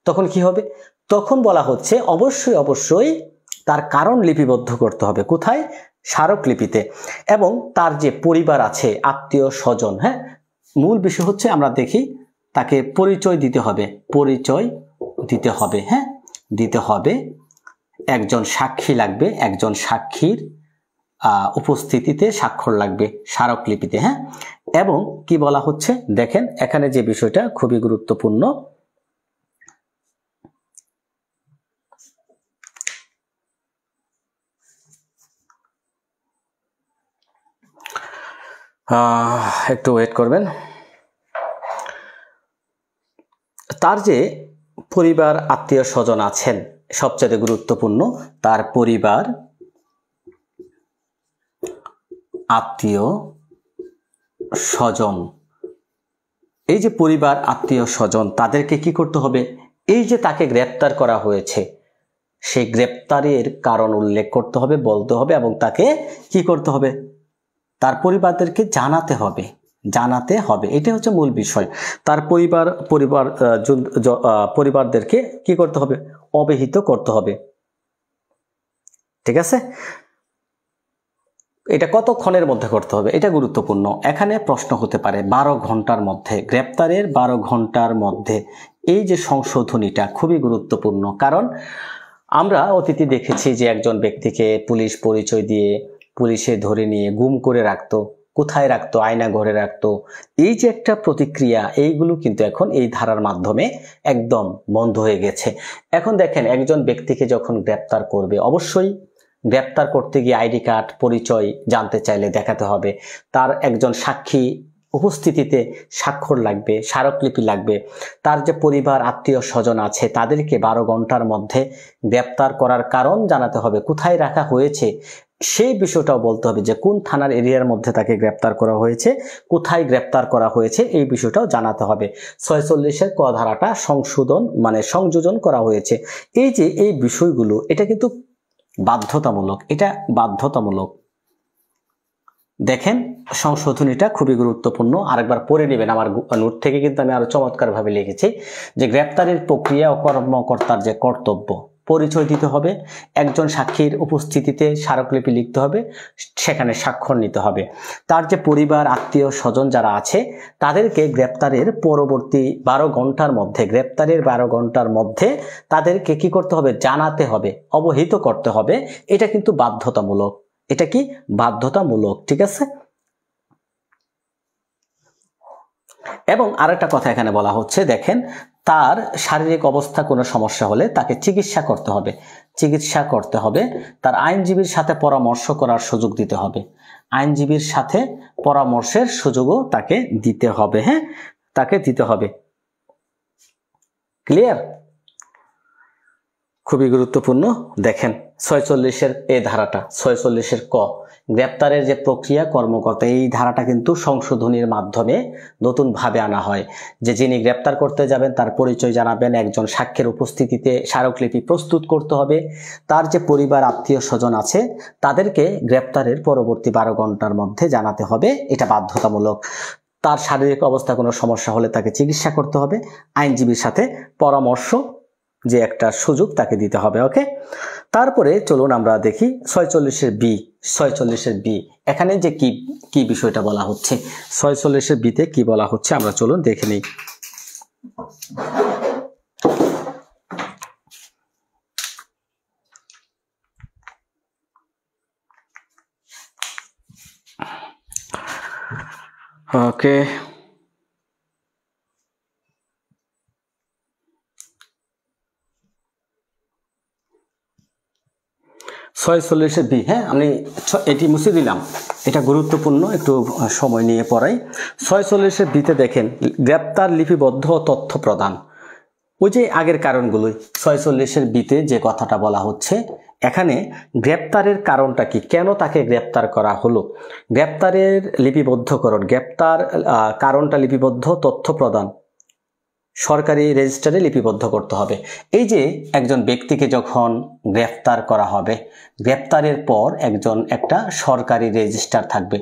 তখন কি হবে? তখন বলা হচ্ছে অবশ্যই তার কারণ লিপিবদ্ধ করতে হবে। কোথায়? স্মারকলিপিতে। এবং তার যে পরিবার আছে, আত্মীয় স্বজন, হ্যাঁ, মূল বিষয় হচ্ছে আমরা দেখি তাকে পরিচয় দিতে হবে, হ্যাঁ, দিতে হবে। একজন সাক্ষী লাগবে, একজন সাক্ষীর উপস্থিতিতে স্বাক্ষর লাগবে স্মারকলিপিতে, হ্যাঁ। এবং কি বলা হচ্ছে দেখেন, এখানে যে বিষয়টা খুবই গুরুত্বপূর্ণ, একটু ওয়েট করবেন। তার যে পরিবার আত্মীয় স্বজন আছেন, সবচেয়ে গুরুত্বপূর্ণ, তার পরিবার আত্মীয় স্বজন, এই যে পরিবার আত্মীয় স্বজন, তাদেরকে কি করতে হবে? এই যে তাকে গ্রেপ্তার করা হয়েছে, সেই গ্রেপ্তারের কারণ উল্লেখ করতে হবে, বলতে হবে, এবং তাকে কি করতে হবে? তার পরিবারদেরকে জানাতে হবে। এটাই হচ্ছে মূল বিষয়। তার পরিবারদেরকে কি করতে হবে? অবহিত করতে হবে। ঠিক আছে? এটা কতক্ষণের মধ্যে করতে হবে? এটা গুরুত্বপূর্ণ। এখানে প্রশ্ন হতে পারে 12 ঘন্টার মধ্যে, গ্রেপ্তারের 12 ঘন্টার মধ্যে। এই যে সংশোধনীটা খুবই গুরুত্বপূর্ণ, কারণ আমরা অতীতে দেখেছি যে একজন ব্যক্তিকে পুলিশ পরিচয় দিয়ে পুলিশে ধরে নিয়ে গুম করে রাখতো। কোথায় রাখতো? আয়না ঘরে রাখতো। এই যে একটা প্রতিক্রিয়া, এইগুলো কিন্তু এখন এই ধারার মাধ্যমে একদম বন্ধ হয়ে গেছে। এখন দেখেন, একজন ব্যক্তিকে যখন গ্রেপ্তার করবে, অবশ্যই গ্রেপ্তার করতে গিয়ে আইডি কার্ড, পরিচয় জানতে চাইলে দেখাতে হবে। তার একজন সাক্ষী উপস্থিতিতে স্বাক্ষর লাগবে, স্মারকলিপি লাগবে। তার যে পরিবার আত্মীয় স্বজন আছে, তাদেরকে 12 ঘন্টার মধ্যে গ্রেপ্তার করার কারণ জানাতে হবে। কোথায় রাখা হয়েছে সেই বিষয়টাও বলতে হবে, যে কোন থানার এরিয়ার মধ্যে তাকে গ্রেপ্তার করা হয়েছে, কোথায় গ্রেপ্তার করা হয়েছে, এই বিষয়টাও জানাতে হবে। 46-এর ক ধারাটা সংযোজন করা হয়েছে। এই যে এই বিষয়গুলো, এটা কিন্তু বাধ্যতামূলক। দেখেন, সংশোধনীটা খুবই গুরুত্বপূর্ণ। আরেকবার পড়ে নেবেন, আমার নোট থেকে কিন্তু আমি আরো চমৎকার ভাবে লিখেছি যে গ্রেপ্তারের প্রক্রিয়া ও কর্মকর্তার যে কর্তব্য, পরিচয় দিতে হবে, একজন সাক্ষীর উপস্থিতিতে স্মারকলিপি লিখতে হবে, সেখানে স্বাক্ষর নিতে হবে। তার যে পরিবার আত্মীয় স্বজন যারা আছে, তাদেরকে গ্রেপ্তারের পরবর্তী 12 ঘন্টার মধ্যে তাদেরকে কি করতে হবে? জানাতে হবে, অবহিত করতে হবে। এটা কিন্তু বাধ্যতামূলক। এটা কি? বাধ্যতামূলক। ঠিক আছে? এবং আরেকটা কথা এখানে বলা হচ্ছে, দেখেন, তার শারীরিক অবস্থা কোনো সমস্যা হলে তাকে চিকিৎসা করতে হবে। তার আইনজীবীর সাথে পরামর্শ করার সুযোগ দিতে হবে, আইনজীবীর সাথে পরামর্শের সুযোগও তাকে দিতে হবে। হ্যাঁ, তাকে দিতে হবে। ক্লিয়ার? খুবই গুরুত্বপূর্ণ। দেখেন 46-এর এই ধারাটা, 46-এর ক, গ্রেপ্তারের যে প্রক্রিয়া কর্মকর্তা, এই ধারাটা কিন্তু সংশোধনীর মাধ্যমে নতুনভাবে আনা হয়। যে যিনি গ্রেপ্তার করতে যাবেন তার পরিচয় জানাবেন, একজন সাক্ষীর উপস্থিতিতে স্মারকলিপি প্রস্তুত করতে হবে, তার যে পরিবার আত্মীয় স্বজন আছে তাদেরকে গ্রেপ্তারের পরবর্তী 12 ঘন্টার মধ্যে জানাতে হবে, এটা বাধ্যতামূলক। তার শারীরিক অবস্থা কোনো সমস্যা হলে তাকে চিকিৎসা করতে হবে, আইনজীবীর সাথে পরামর্শ যে একটা সুযোগ তাকে দিতে হবে। ওকে, তারপরে চলুন আমরা দেখি 46-এর বি। 46-এর বি, এখানে যে কি বিষয়টা বলা হচ্ছে, 46-এর বিতে কি বলা হচ্ছে আমরা চলুন দেখে নিই। ওকে, 46-এর বি, হ্যাঁ আমি এটি মুছে দিলাম, এটা গুরুত্বপূর্ণ, একটু সময় নিয়ে পড়াই। 46-এর বিতে দেখেন গ্রেপ্তার লিপিবদ্ধ তথ্য প্রদান, ওই যে আগের কারণগুলোই 46-এর বিতে যে কথাটা বলা হচ্ছে, এখানে গ্রেপ্তারের কারণটা কি, কেন তাকে গ্রেপ্তার করা হলো, গ্রেপ্তারের লিপিবদ্ধকরণ, গ্রেপ্তার কারণটা লিপিবদ্ধ তথ্য প্রদান সরকারি রেজিস্টারে লিপিবদ্ধ করতে হবে। এই যে একজন ব্যক্তিকে যখন গ্রেফতার করা হবে, গ্রেফতারের পর একটা সরকারি রেজিস্টার থাকবে,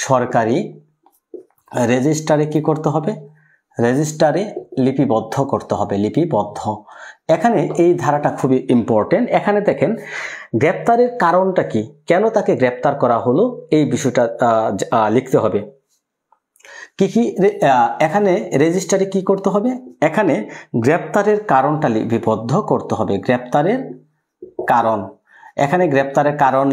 সরকারি রেজিস্টারে কি করতে হবে, রেজিস্টারে লিপিবদ্ধ করতে হবে, লিপিবদ্ধ। এখানে এই ধারাটা খুবই ইম্পর্টেন্ট। এখানে দেখেন গ্রেপ্তারের কারণটা কি, কেন তাকে গ্রেপ্তার করা হলো, এই বিষয়টা লিখতে হবে। কি এখানে রেজিস্টারে কি করতে হবে, এখানে গ্রেপ্তারের কারণটা লিপিবদ্ধ করতে হবে, গ্রেপ্তারের কারণ, এখানে গ্রেপ্তারের কারণ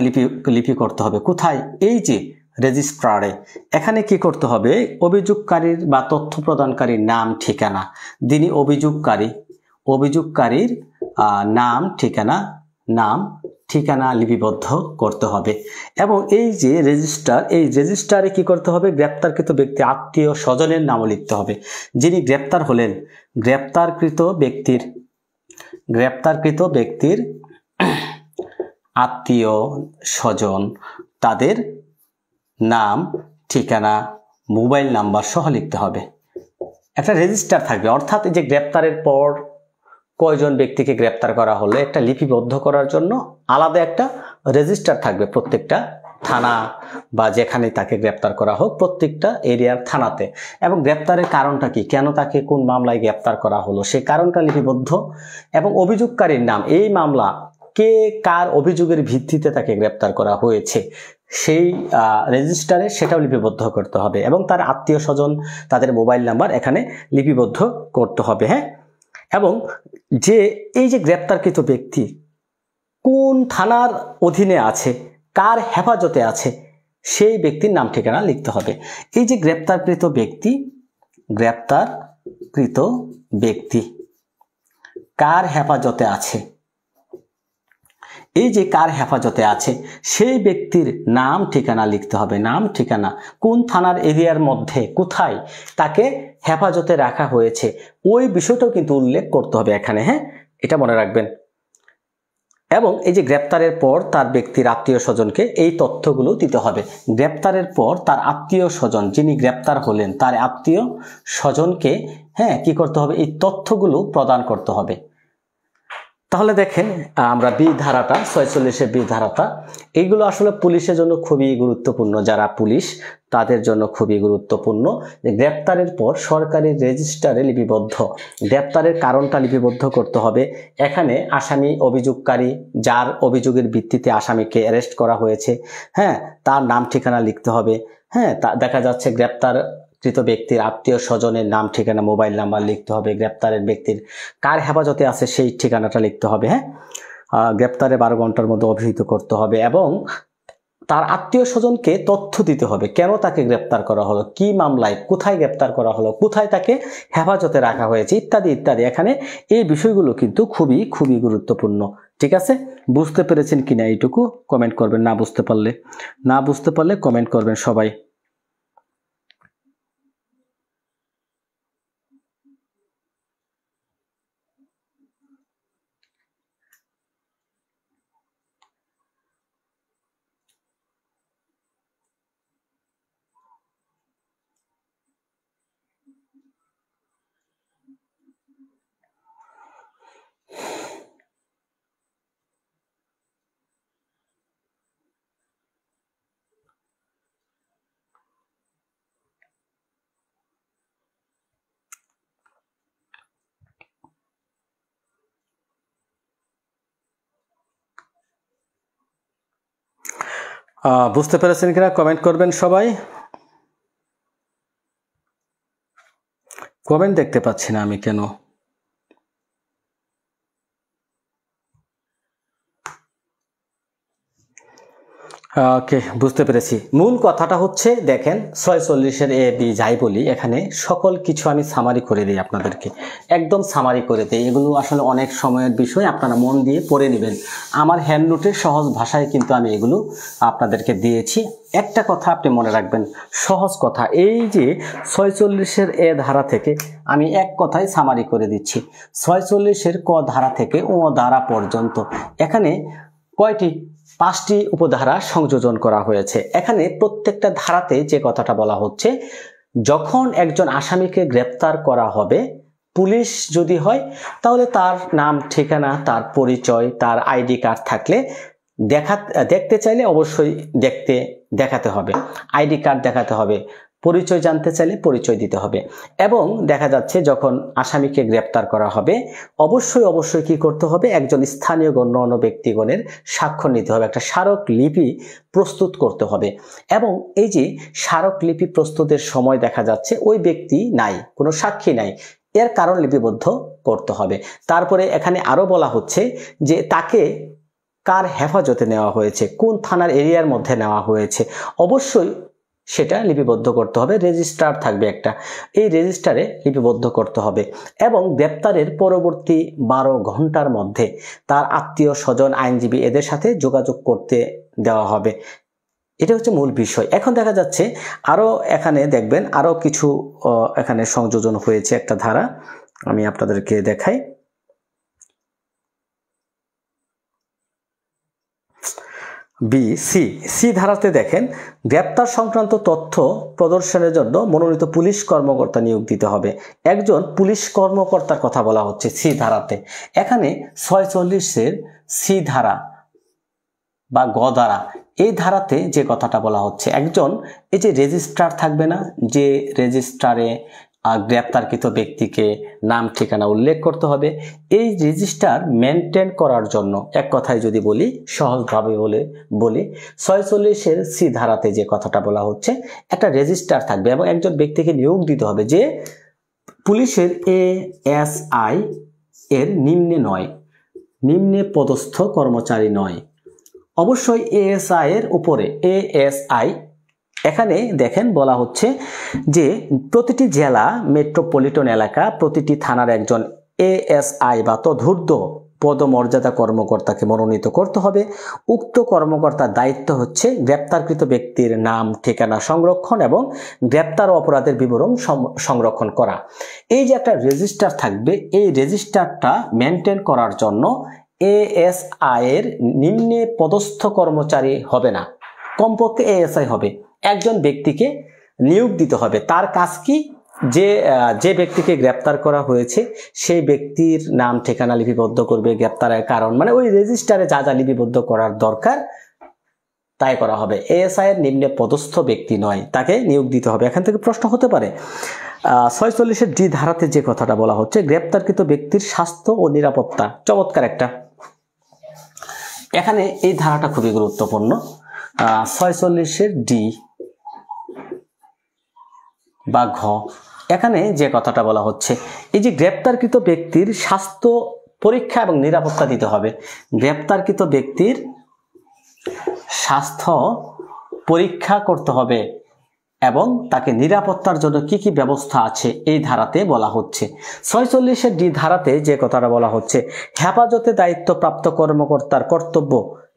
লিপি করতে হবে কোথায়, এই যে রেজিস্ট্রারে। এখানে কি করতে হবে, অভিযোগকারীর বা তথ্য প্রদানকারীর নাম ঠিকানা, যিনি অভিযোগকারীর নাম ঠিকানা লিপিবদ্ধ করতে হবে। এবং এই যে রেজিস্টার, এই রেজিস্টারে কি করতে হবে, গ্রেপ্তারকৃত ব্যক্তি আত্মীয় স্বজনের নামও লিখতে হবে, যিনি গ্রেপ্তার হলেন, গ্রেপ্তারকৃত ব্যক্তির আত্মীয় স্বজন, তাদের নাম ঠিকানা মোবাইল নাম্বার সহ লিখতে হবে। একটা রেজিস্টার থাকবে, অর্থাৎ এই যে গ্রেপ্তারের পর কয়জন ব্যক্তিকে গ্রেপ্তার করা হলো, একটা লিপিবদ্ধ করার জন্য আলাদা একটা রেজিস্টার থাকবে প্রত্যেকটা থানা বা যেখানে তাকে গ্রেপ্তার করা হোক প্রত্যেকটা এরিয়ার থানাতে। এবং গ্রেপ্তারের কারণটা কি, কেন তাকে কোন মামলায় গ্রেপ্তার করা হলো সেই কারণটা লিপিবদ্ধ, এবং অভিযোগকারীর নাম, এই মামলা কে কার অভিযোগের ভিত্তিতে তাকে গ্রেপ্তার করা হয়েছে সেই রেজিস্টারে সেটাও লিপিবদ্ধ করতে হবে, এবং তার আত্মীয় স্বজন তাদের মোবাইল নাম্বার এখানে লিপিবদ্ধ করতে হবে। হ্যাঁ, এবং যে এই যে গ্রেপ্তারকৃত ব্যক্তি কোন থানার অধীনে আছে, কার হেফাজতে আছে, সেই ব্যক্তির নাম ঠিকানা লিখতে হবে। এই যে গ্রেপ্তারকৃত ব্যক্তি কার হেফাজতে আছে, এই যে কার হেফাজতে আছে সেই ব্যক্তির নাম ঠিকানা লিখতে হবে, নাম ঠিকানা, কোন থানার এরিয়ার মধ্যে কোথায় তাকে হেফাজতে রাখা হয়েছে ওই বিষয়টাও কিন্তু উল্লেখ করতে হবে এখানে। হ্যাঁ, এটা মনে রাখবেন। এবং এই যে গ্রেপ্তারের পর তার ব্যক্তির আত্মীয় স্বজনকে এই তথ্যগুলো দিতে হবে, গ্রেপ্তারের পর তার আত্মীয় স্বজন, যিনি গ্রেপ্তার হলেন তার আত্মীয় স্বজনকে কি করতে হবে, এই তথ্যগুলো প্রদান করতে হবে। তাহলে দেখেন আমরা বি ধারাটা, 46-এর বি ধারাটা, এইগুলো আসলে পুলিশের জন্য খুবই গুরুত্বপূর্ণ, যারা পুলিশ তাদের জন্য খুবই গুরুত্বপূর্ণ। যে গ্রেপ্তারের পর সরকারি রেজিস্টারে লিপিবদ্ধ, গ্রেপ্তারের কারণটা লিপিবদ্ধ করতে হবে। এখানে আসামি, অভিযোগকারী, যার অভিযোগের ভিত্তিতে আসামিকে অ্যারেস্ট করা হয়েছে, তার নাম ঠিকানা লিখতে হবে। দেখা যাচ্ছে গ্রেপ্তারকৃত ব্যক্তির আত্মীয় স্বজনের নাম ঠিকানা মোবাইল নাম্বার লিখতে হবে, গ্রেপ্তারের ব্যক্তির কার হেফাজতে আছে সেই ঠিকানাটা লিখতে হবে। গ্রেপ্তারে 12 ঘন্টার মধ্যে অভিহিত করতে হবে, এবং তার আত্মীয় স্বজনকে তথ্য দিতে হবে, কেন তাকে গ্রেপ্তার করা হলো, কি মামলায় কোথায় গ্রেপ্তার করা হলো, কোথায় তাকে হেফাজতে রাখা হয়েছে, ইত্যাদি ইত্যাদি। এখানে এই বিষয়গুলো কিন্তু খুবই খুবই গুরুত্বপূর্ণ। ঠিক আছে, বুঝতে পেরেছেন কিনা এইটুকু কমেন্ট করবেন, না বুঝতে পারলে কমেন্ট করবেন সবাই। বুঝতে পেরেছেন কিনা কমেন্ট করবেন সবাই। কমেন্ট দেখতে পাচ্ছি না আমি কেন। ওকে, বুঝতে পেরেছি। মূল কথাটা হচ্ছে দেখেন 46-এর এ বি যাই বলি, এখানে সকল কিছু আমি সামারি করে দিই আপনাদেরকে, একদম সামারি করে দিই। এগুলো আসলে অনেক সময়ের বিষয়, আপনারা মন দিয়ে পড়ে নেবেন। আমার হ্যান্ড নোটের সহজ ভাষায় কিন্তু আমি এগুলো আপনাদেরকে দিয়েছি। একটা কথা আপনি মনে রাখবেন, সহজ কথা, এই যে 46-এর এ ধারা থেকে আমি এক কথায় সামারি করে দিচ্ছি। 46-এর ক ধারা থেকে ও ধারা পর্যন্ত এখানে কয়টি? 5টি উপধারা সংযোজন করা হয়েছে। এখানে প্রত্যেকটা ধারাতে যে কথাটা বলা হচ্ছে, যখন একজন আসামিকে গ্রেপ্তার করা হবে, পুলিশ যদি হয় তাহলে তার নাম ঠিকানা, তার পরিচয়, তার আইডি কার্ড থাকলে দেখতে চাইলে অবশ্যই দেখাতে হবে, আইডি কার্ড দেখাতে হবে, পরিচয় জানতে চাইলে পরিচয় দিতে হবে। এবং দেখা যাচ্ছে যখন আসামিকে গ্রেপ্তার করা হবে অবশ্যই কি করতে হবে, একজন স্থানীয় গণ্যমান্য ব্যক্তিগণের স্বাক্ষর নিতে হবে, একটা স্মারক লিপি প্রস্তুত করতে হবে। এবং এই যে স্মারক লিপি প্রস্তুতের সময় দেখা যাচ্ছে ওই ব্যক্তি নাই, কোনো সাক্ষী নাই, এর কারণ লিপিবদ্ধ করতে হবে। তারপরে এখানে আরো বলা হচ্ছে যে তাকে কার হেফাজতে নেওয়া হয়েছে, কোন থানার এরিয়ার মধ্যে নেওয়া হয়েছে, অবশ্যই সেটা লিপিবদ্ধ করতে হবে। রেজিস্টার থাকবে একটা, এই রেজিস্টারে লিপিবদ্ধ করতে হবে। এবং গ্রেপ্তারের পরবর্তী 12 ঘন্টার মধ্যে তার আত্মীয় স্বজন, আইনজীবী এদের সাথে যোগাযোগ করতে দেওয়া হবে। এটা হচ্ছে মূল বিষয়। এখন দেখা যাচ্ছে আরো এখানে দেখবেন আরো কিছু এখানে সংযোজন হয়েছে একটা ধারা, আমি আপনাদেরকে দেখাই। সি ধারাতে দেখেন, গ্রেপ্তার সংক্রান্ত তথ্য প্রদর্শনের জন্য মনোনীত পুলিশ কর্মকর্তা নিয়োগ দিতে হবে। একজন পুলিশ কর্মকর্তার কথা বলা হচ্ছে সি ধারাতে। এখানে 46-এর সি ধারা বা গ ধারা, এই ধারাতে যে কথাটা বলা হচ্ছে, একজন এই যে রেজিস্ট্রার থাকবে না, যে রেজিস্ট্রারে গ্রেপ্তারকৃত ব্যক্তিকে নাম ঠিকানা উল্লেখ করতে হবে, এই রেজিস্টার মেনটেন করার জন্য এক কথায় যদি বলি, সহজভাবে বলি 46-এর সি ধারাতে যে কথাটা বলা হচ্ছে, একটা রেজিস্টার থাকবে এবং একজন ব্যক্তিকে নিয়োগ দিতে হবে যে পুলিশের ASI এর নিম্নে পদস্থ কর্মচারী নয়, অবশ্যই ASI এর উপরে। ASI এখানে দেখেন বলা হচ্ছে যে প্রতিটি জেলা, মেট্রোপলিটন এলাকা, প্রতিটি থানার একজন ASI বা তদূর্ধ্ব পদমর্যাদা কর্মকর্তাকে মনোনীত করতে হবে। উক্ত কর্মকর্তার দায়িত্ব হচ্ছে গ্রেপ্তারকৃত ব্যক্তির নাম ঠিকানা সংরক্ষণ এবং গ্রেপ্তার অপরাধের বিবরণ সংরক্ষণ করা। এই যে একটা রেজিস্টার থাকবে, এই রেজিস্টারটা মেনটেন করার জন্য ASI এর নিম্নে পদস্থ কর্মচারী হবে না, কমপক্ষে ASI হবে। একজন ব্যক্তিকে নিয়োগ দিতে হবে। তার কাজ কি, যে ব্যক্তিকে গ্রেপ্তার করা হয়েছে সেই ব্যক্তির নাম ঠিকানা লিপিবদ্ধ করবে, গ্রেপ্তারের কারণ, মানে ওই রেজিস্টারে যা যা লিপিবদ্ধ করার দরকার তাই করা হবে। ASI এর নিম্নে পদস্থ ব্যক্তি নয়, তাকে নিয়োগ দিতে হবে। এখান থেকে প্রশ্ন হতে পারে 46-এর ডি ধারাতে যে কথাটা বলা হচ্ছে, গ্রেপ্তারকৃত ব্যক্তির স্বাস্থ্য ও নিরাপত্তা, চমৎকার একটা, এখানে এই ধারাটা খুবই গুরুত্বপূর্ণ। 46-এর ডি বা ঘ, এখানে যে কথাটা বলা হচ্ছে, এই যে গ্রেপ্তারকৃত ব্যক্তির স্বাস্থ্য পরীক্ষা এবং নিরাপত্তা দিতে হবে। গ্রেপ্তারকৃত ব্যক্তির স্বাস্থ্য পরীক্ষা করতে হবে এবং তাকে নিরাপত্তার জন্য কি কি ব্যবস্থা আছে এই ধারাতে বলা হচ্ছে। 46-এর ডি ধারাতে যে কথাটা বলা হচ্ছে, হেফাজতে দায়িত্বপ্রাপ্ত কর্মকর্তার কর্তব্য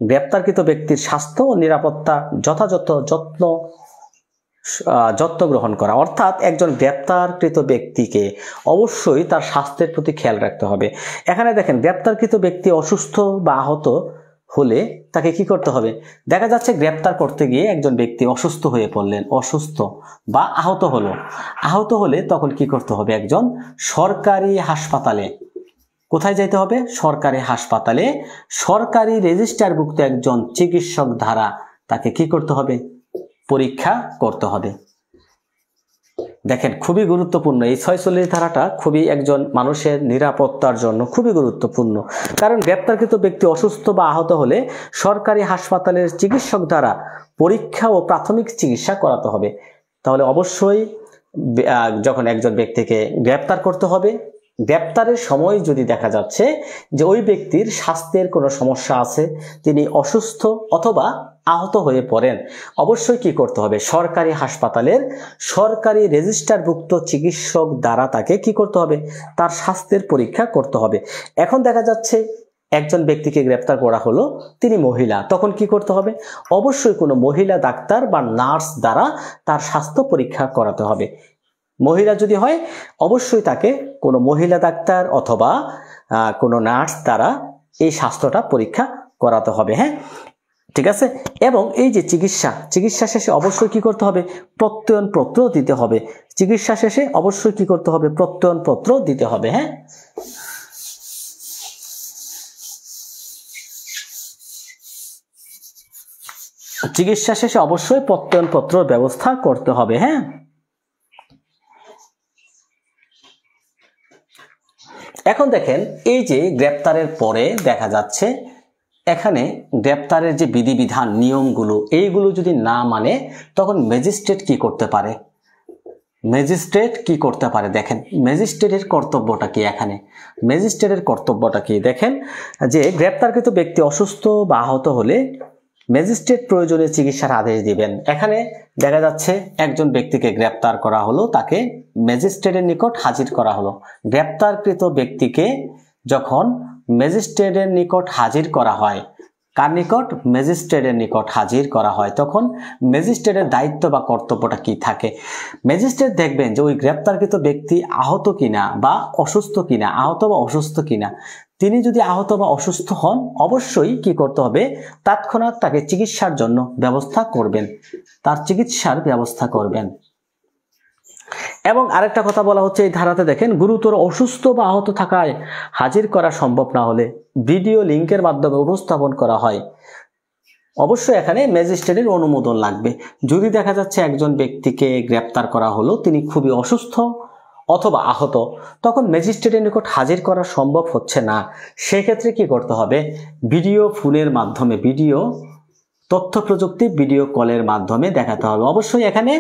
গ্রেপ্তারকৃত ব্যক্তির স্বাস্থ্য ও নিরাপত্তা যথাযথ যত্ন গ্রহণ করা। অর্থাৎ একজন গ্রেপ্তারকৃত ব্যক্তিকে অবশ্যই তার স্বাস্থ্যের প্রতি খেয়াল রাখতে হবে। এখানে দেখেন, গ্রেপ্তারকৃত ব্যক্তি অসুস্থ বা আহত হলে তাকে কি করতে হবে? দেখা যাচ্ছে গ্রেপ্তার করতে গিয়ে একজন ব্যক্তি অসুস্থ হয়ে পড়লেন, অসুস্থ বা আহত হলে তখন কি করতে হবে? একজন সরকারি হাসপাতালে, কোথায় যেতে হবে? সরকারি হাসপাতালে সরকারি রেজিস্টারভুক্ত একজন চিকিৎসক দ্বারা তাকে কি করতে হবে? পরীক্ষা করতে হবে। দেখেন খুবই গুরুত্বপূর্ণ এই 46 ধারাটা, খুবই একজন মানুষের নিরাপত্তার জন্য খুবই গুরুত্বপূর্ণ। কারণ গ্রেপ্তারকৃত ব্যক্তি অসুস্থ বা আহত হলে সরকারি হাসপাতালের চিকিৎসক দ্বারা পরীক্ষা ও প্রাথমিক চিকিৎসা করাতে হবে। তাহলে অবশ্যই যখন একজন ব্যক্তিকে গ্রেপ্তার করতে হবে, গ্রেপ্তারের সময় যদি দেখা যাচ্ছে যে ওই ব্যক্তির স্বাস্থ্যের কোনো সমস্যা আছে, তিনি অসুস্থ অথবা আহত হয়ে পড়েন, অবশ্যই কি করতে হবে, সরকারি হাসপাতালের সরকারি রেজিস্টারভুক্ত চিকিৎসক দ্বারা তাকে কি করতে হবে, তার স্বাস্থ্যের পরীক্ষা করতে হবে। এখন দেখা যাচ্ছে একজন ব্যক্তিকে গ্রেপ্তার করা হলো, তিনি মহিলা, তখন কি করতে হবে, অবশ্যই কোনো মহিলা ডাক্তার বা নার্স দ্বারা তার স্বাস্থ্য পরীক্ষা করাতে হবে। মহিলা যদি হয় অবশ্যই তাকে কোনো মহিলা ডাক্তার অথবা কোনো নার্স দ্বারা এই স্বাস্থ্যটা পরীক্ষা করাতে হবে। হ্যাঁ, ঠিক আছে। এবং এই যে চিকিৎসা শেষে অবশ্যই কি করতে হবে, প্রত্যয়নপত্র দিতে হবে। চিকিৎসা শেষে অবশ্যই কি করতে হবে, প্রত্যয়নপত্র দিতে হবে। হ্যাঁ, চিকিৎসা শেষে অবশ্যই প্রত্যয়নপত্র ব্যবস্থা করতে হবে। হ্যাঁ, এখন দেখেন এই যে গ্রেপ্তারের পরে দেখা যাচ্ছে এখানে গ্রেপ্তারের যে বিধিবিধান নিয়মগুলো, এইগুলো যদি না মানে তখন ম্যাজিস্ট্রেট কি করতে পারে, দেখেন ম্যাজিস্ট্রেটের কর্তব্যটা কি। এখানে ম্যাজিস্ট্রেটের কর্তব্যটা কি দেখেন, যে গ্রেপ্তারকৃত ব্যক্তি অসুস্থ বা আহত হলে ম্যাজিস্ট্রেট প্রয়োজনীয় চিকিৎসার আদেশ দিবেন। এখানে দেখা যাচ্ছে একজন ব্যক্তিকে গ্রেপ্তার করা হলো, তাকে ম্যাজিস্ট্রেটের নিকট হাজির করা হলো। গ্রেপ্তারকৃত ব্যক্তিকে যখন ম্যাজিস্ট্রেটের নিকট হাজির করা হয়, কার নিকট, ম্যাজিস্ট্রেটের নিকট হাজির করা হয়, তখন ম্যাজিস্ট্রেটের দায়িত্ব বা কর্তব্যটা কি থাকে। ম্যাজিস্ট্রেট দেখবেন যে ওই গ্রেপ্তারকৃত ব্যক্তি আহত কিনা বা অসুস্থ কিনা, আহত বা অসুস্থ কিনা। তিনি যদি আহত বা অসুস্থ হন অবশ্যই কি করতে হবে, তৎক্ষণাৎ তাকে চিকিৎসার জন্য ব্যবস্থা করবেন, তার চিকিৎসার ব্যবস্থা করবেন। এবং আরেকটা কথা বলা হচ্ছে এই ধারাতে দেখেন, গুরুতর অসুস্থ বা আহত থাকায় হাজির করা সম্ভব না হলে ভিডিও লিংকের মাধ্যমে উপস্থাপন করা হয়। অবশ্যই এখানে ম্যাজিস্ট্রেটের অনুমোদন লাগবে। যদি দেখা যাচ্ছে একজন ব্যক্তিকে গ্রেপ্তার করা হলো, তিনি খুবই অসুস্থ অথবা আহত, তখন ম্যাজিস্ট্রেটের নিকট হাজির করা সম্ভব হচ্ছে না, সেক্ষেত্রে কি করতে হবে, ভিডিও ফোনের মাধ্যমে, ভিডিও তথ্য প্রযুক্তি ভিডিও কলের মাধ্যমে দেখাতে হবে। অবশ্যই এখানে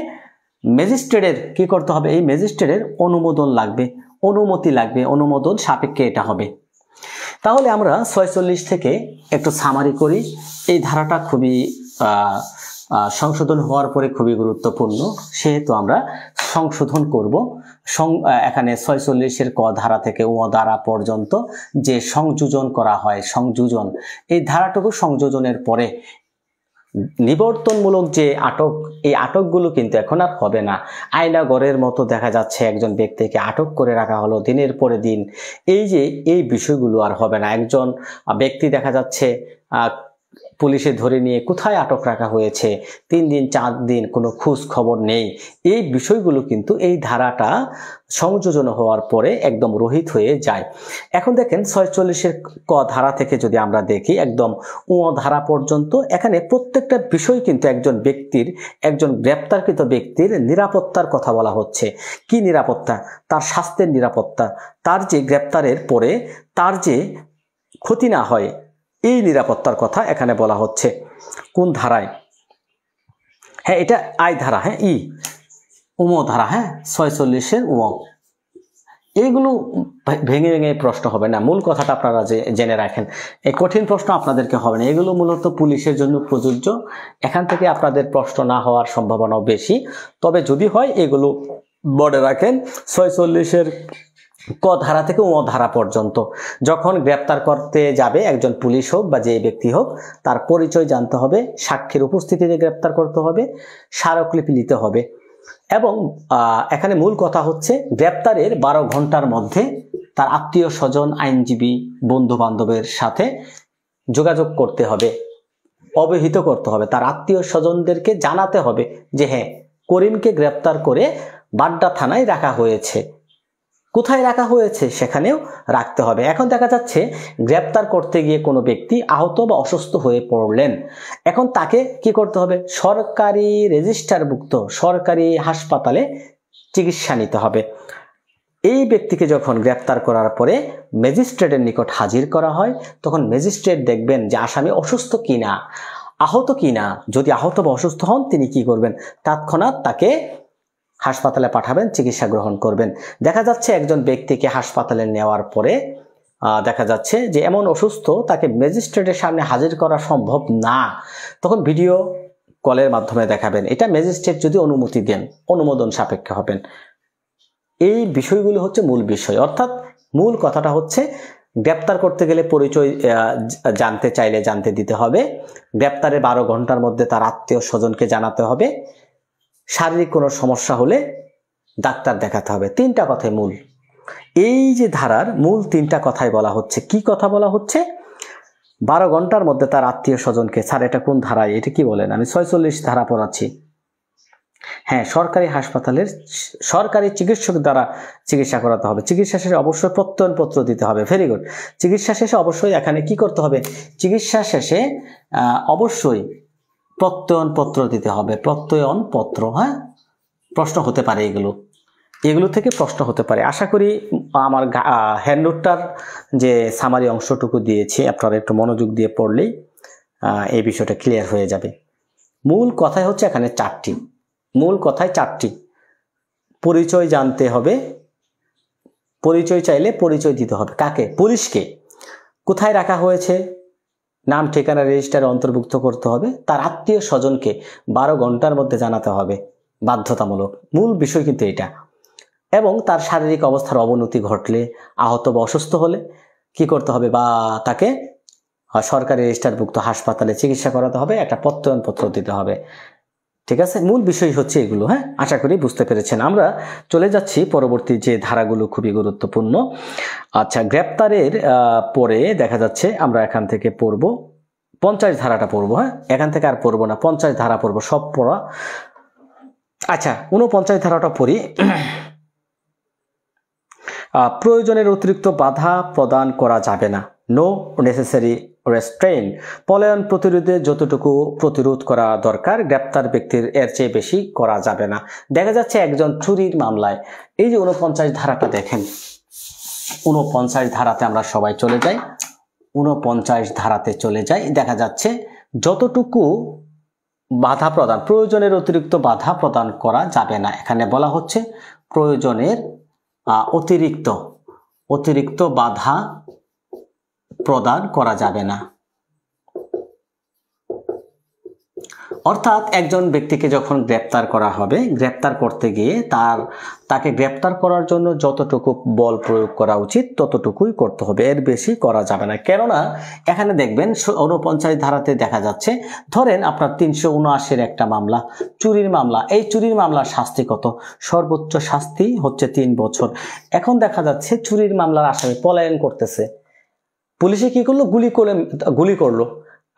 ম্যাজিস্ট্রেটের কি করতে হবে, এই ম্যাজিস্ট্রেটের অনুমোদন লাগবে, অনুমতি লাগবে, অনুমোদন সাপেক্ষে এটা হবে। তাহলে আমরা 46 থেকে একটু সামারি করি। এই ধারাটা খুবই সংশোধন হওয়ার পরে খুবই গুরুত্বপূর্ণ, সেহেতু আমরা সংশোধন করব। এখানে 46-এর ক ধারা থেকে ও ধারা পর্যন্ত যে সংযোজন করা হয়, সংযোজন, এই ধারাটুকু সংযোজনের পরে নিবর্তনমূলক যে আটক, এই আটকগুলো কিন্তু এখন আর হবে না। আয়নাঘরের মতো দেখা যাচ্ছে একজন ব্যক্তিকে আটক করে রাখা হলো দিনের পরে দিন, এই বিষয়গুলো আর হবে না। একজন ব্যক্তি দেখা যাচ্ছে পুলিশে ধরে নিয়ে কোথায় আটক রাখা হয়েছে, 3 দিন 4 দিন কোনো খোঁজ খবর নেই, এই বিষয়গুলো কিন্তু এই ধারাটা সংযোজন হওয়ার পরে একদম রহিত হয়ে যায়। এখন দেখেন 46-এর ক ধারা থেকে যদি আমরা দেখি একদম ও ধারা পর্যন্ত, এখানে প্রত্যেকটা বিষয় কিন্তু একজন ব্যক্তির, একজন গ্রেপ্তারকৃত ব্যক্তির নিরাপত্তার কথা বলা হচ্ছে। কি নিরাপত্তা, তার স্বাস্থ্যের নিরাপত্তা, তার যে গ্রেপ্তারের পরে তার যে ক্ষতি না হয়, এই নিরাপত্তার কথা এখানে বলা হচ্ছে। কোন ধারায়, হ্যাঁ এটা আই ধারা, হ্যাঁ উম ধারা, হ্যাঁ 46-এর এইগুলো ভেঙে ভেঙে প্রশ্ন হবে না, মূল কথাটা আপনারা জেনে রাখেন, এই কঠিন প্রশ্ন আপনাদেরকে হবে না। এগুলো মূলত পুলিশের জন্য প্রযোজ্য, এখান থেকে আপনাদের প্রশ্ন না হওয়ার সম্ভাবনাও বেশি, তবে যদি হয় এগুলো বর্ডে রাখেন। 46-এর ক ধারা থেকে ও ধারা পর্যন্ত যখন গ্রেপ্তার করতে যাবে একজন পুলিশ হোক বা যে ব্যক্তি হোক, তার পরিচয় জানতে হবে, সাক্ষীর উপস্থিতিতে গ্রেপ্তার করতে হবে, স্মারকলিপি নিতে হবে। এবং এখানে মূল কথা হচ্ছে গ্রেপ্তারের 12 ঘন্টার মধ্যে তার আত্মীয় স্বজন, আইনজীবী, বন্ধু বান্ধবের সাথে যোগাযোগ করতে হবে, অবহিত করতে হবে, তার আত্মীয় স্বজনদেরকে জানাতে হবে যে হ্যাঁ করিমকে গ্রেপ্তার করে বাড্ডা থানায় রাখা হয়েছে, কোথায় রাখা হয়েছে সেখানেও রাখতে হবে। এখন দেখা যাচ্ছে গ্রেপ্তার করতে গিয়ে কোনো ব্যক্তি আহত বা অসুস্থ হয়ে পড়লেন, এখন তাকে কি করতে হবে, সরকারি রেজিস্টারভুক্ত সরকারি হাসপাতালে চিকিৎসা নিতে হবে। এই ব্যক্তিকে যখন গ্রেপ্তার করার পরে ম্যাজিস্ট্রেটের নিকট হাজির করা হয়, তখন ম্যাজিস্ট্রেট দেখবেন যে আসামি অসুস্থ কিনা, আহত কিনা। যদি আহত বা অসুস্থ হন, তিনি কি করবেন? তৎক্ষণাৎ তাকে হাসপাতালে পাঠাবেন, চিকিৎসা গ্রহণ করবেন। দেখা যাচ্ছে একজন ব্যক্তিকে হাসপাতালে নেওয়ার পরে দেখা যাচ্ছে যে এমন অসুস্থ, তাকে ম্যাজিস্ট্রেটের সামনে হাজির করা সম্ভব না, তখন ভিডিও কলের মাধ্যমে দেখাবেন। এটা ম্যাজিস্ট্রেট যদি অনুমতি দেন, অনুমোদন সাপেক্ষ হবেন। এই বিষয়গুলো হচ্ছে মূল বিষয়। অর্থাৎ মূল কথাটা হচ্ছে, গ্রেপ্তার করতে গেলে পরিচয় জানতে চাইলে জানতে দিতে হবে, গ্রেপ্তারের 12 ঘন্টার মধ্যে তার আত্মীয় স্বজনকে জানাতে হবে, শারীরিক কোনো সমস্যা হলে ডাক্তার দেখাতে হবে। 3টা কথাই মূল। এই যে ধারার মূল 3টা কথাই বলা হচ্ছে। কি কথা বলা হচ্ছে? 12 ঘন্টার মধ্যে তার আত্মীয় স্বজনকে, স্যার এটা কোন ধারায়, এটা কি বলেন? আমি 46 ধারা পড়াচ্ছি। হ্যাঁ, সরকারি হাসপাতালের সরকারি চিকিৎসক দ্বারা চিকিৎসা করাতে হবে। চিকিৎসা শেষে অবশ্যই প্রত্যয়নপত্র দিতে হবে। Very good. চিকিৎসা শেষে অবশ্যই এখানে কি করতে হবে? চিকিৎসা শেষে অবশ্যই প্রত্যয়নপত্র দিতে হবে। প্রত্যয়নপত্র, হ্যাঁ, প্রশ্ন হতে পারে, এগুলো থেকে প্রশ্ন হতে পারে। আশা করি আমার হ্যান্ডনোটটার যে সামারি অংশটুকু দিয়েছি, আপনারা একটু মনোযোগ দিয়ে পড়লেই এই বিষয়টা ক্লিয়ার হয়ে যাবে। মূল কথাই হচ্ছে এখানে 4টি। মূল কথায় 4টি। পরিচয় জানতে হবে, পরিচয় চাইলে পরিচয় দিতে হবে। কাকে? পুলিশকে। কোথায় রাখা হয়েছে, নাম ঠিকানা রেজিস্টারে অন্তর্ভুক্ত করতে হবে। তার আত্মীয় স্বজনকে 12 ঘন্টার মধ্যে জানাতে হবে, বাধ্যতামূলক। মূল বিষয় কিন্তু এটা। এবং তার শারীরিক অবস্থার অবনতি ঘটলে, আহত বা অসুস্থ হলে কি করতে হবে? বা তাকে সরকারি রেজিস্টারভুক্ত হাসপাতালে চিকিৎসা করাতে হবে, একটা প্রত্যয়নপত্র দিতে হবে। ঠিক আছে, মূল বিষয় হচ্ছে এগুলো। হ্যাঁ, আশা করি বুঝতে পেরেছেন। আমরা চলে যাচ্ছি পরবর্তী যে ধারাগুলো খুবই গুরুত্বপূর্ণ। আচ্ছা, গ্রেপ্তারের পরে দেখা যাচ্ছে আমরা এখান থেকে পড়ব 50 ধারাটা পড়বো। হ্যাঁ, এখান থেকে আর পড়বো না, 50 ধারা পড়বো, সব পড়া। আচ্ছা, 49 ধারাটা পড়ি। প্রয়োজনের অতিরিক্ত বাধা প্রদান করা যাবে না। No necessary restraint. পলায়ন প্রতিরোধে যতটুকু প্রতিরোধ করা দরকার, গ্রেপ্তার ব্যক্তির এর চেয়ে বেশি করা যাবে না। দেখা যাচ্ছে একজন চুরির মামলায়, এই যে 49 ধারাটা দেখেন, 49 ধারাতে আমরা সবাই চলে যাই। 49 ধারাতে চলে যাই। দেখা যাচ্ছে যতটুকু বাধা প্রদান, প্রয়োজনের অতিরিক্ত বাধা প্রদান করা যাবে না। এখানে বলা হচ্ছে প্রয়োজনের অতিরিক্ত বাধা প্রদান করা যাবে না। অর্থাৎ একজন ব্যক্তিকে যখন গ্রেপ্তার করা হবে, গ্রেপ্তার করতে গিয়ে তাকে গ্রেপ্তার করার জন্য যতটুকু বল প্রয়োগ করা উচিত ততটুকুই করতে হবে, এর বেশি করা যাবে না। কেননা এখানে দেখবেন 49 ধারাতে দেখা যাচ্ছে, ধরেন আপনার 379-এর একটা মামলা, চুরির মামলা। এই চুরির মামলার শাস্তি কত? সর্বোচ্চ শাস্তি হচ্ছে 3 বছর। এখন দেখা যাচ্ছে চুরির মামলার আসামি পলায়ন করতেছে, পুলিশে কি করলো? গুলি করলো।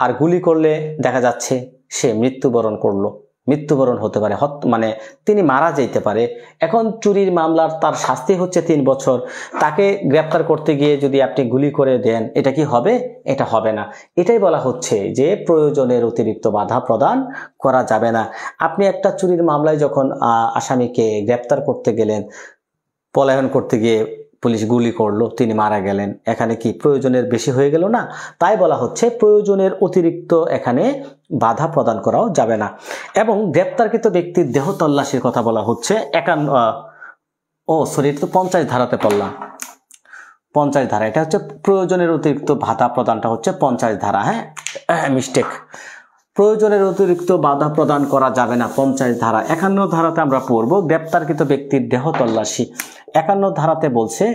আর গুলি করলে দেখা যাচ্ছে সে মৃত্যুবরণ হতে পারে, মানে তিনি মারা যেতে পারে। এখন চুরির মামলার তার শাস্তি হচ্ছে 3 বছর। তাকে গ্রেপ্তার করতে গিয়ে যদি আপনি গুলি করে দেন, এটা কি হবে? এটা হবে না। এটাই বলা হচ্ছে যে প্রয়োজনের অতিরিক্ত বাধা প্রদান করা যাবে না। আপনি একটা চুরির মামলায় যখন আসামিকে গ্রেপ্তার করতে গেলেন, পলায়ন করতে গিয়ে পুলিশ গুলি করলো, তিনি মারা গেলেন, এখানে কি প্রয়োজনের বেশি হয়ে গেল না? তাই বলা হচ্ছে প্রয়োজনের অতিরিক্ত এখানে বাধা প্রদান করাও যাবে না। এবং গ্রেপ্তারকৃত ব্যক্তির দেহ তল্লাশির কথা বলা হচ্ছে 50 ধারাতে পড়লাম। 50 ধারা, এটা হচ্ছে প্রয়োজনের অতিরিক্ত বাধা প্রদানটা হচ্ছে 50 ধারা। হ্যাঁ, মিস্টেক। প্রয়োজনের অতিরিক্ত বাধা প্রদান করা যাবে না, 50 ধারা। 51 ধারাতে আমরা পড়ব গ্রেপ্তারকৃত ব্যক্তির দেহ তল্লাশি। 51 ধারাতে বলছে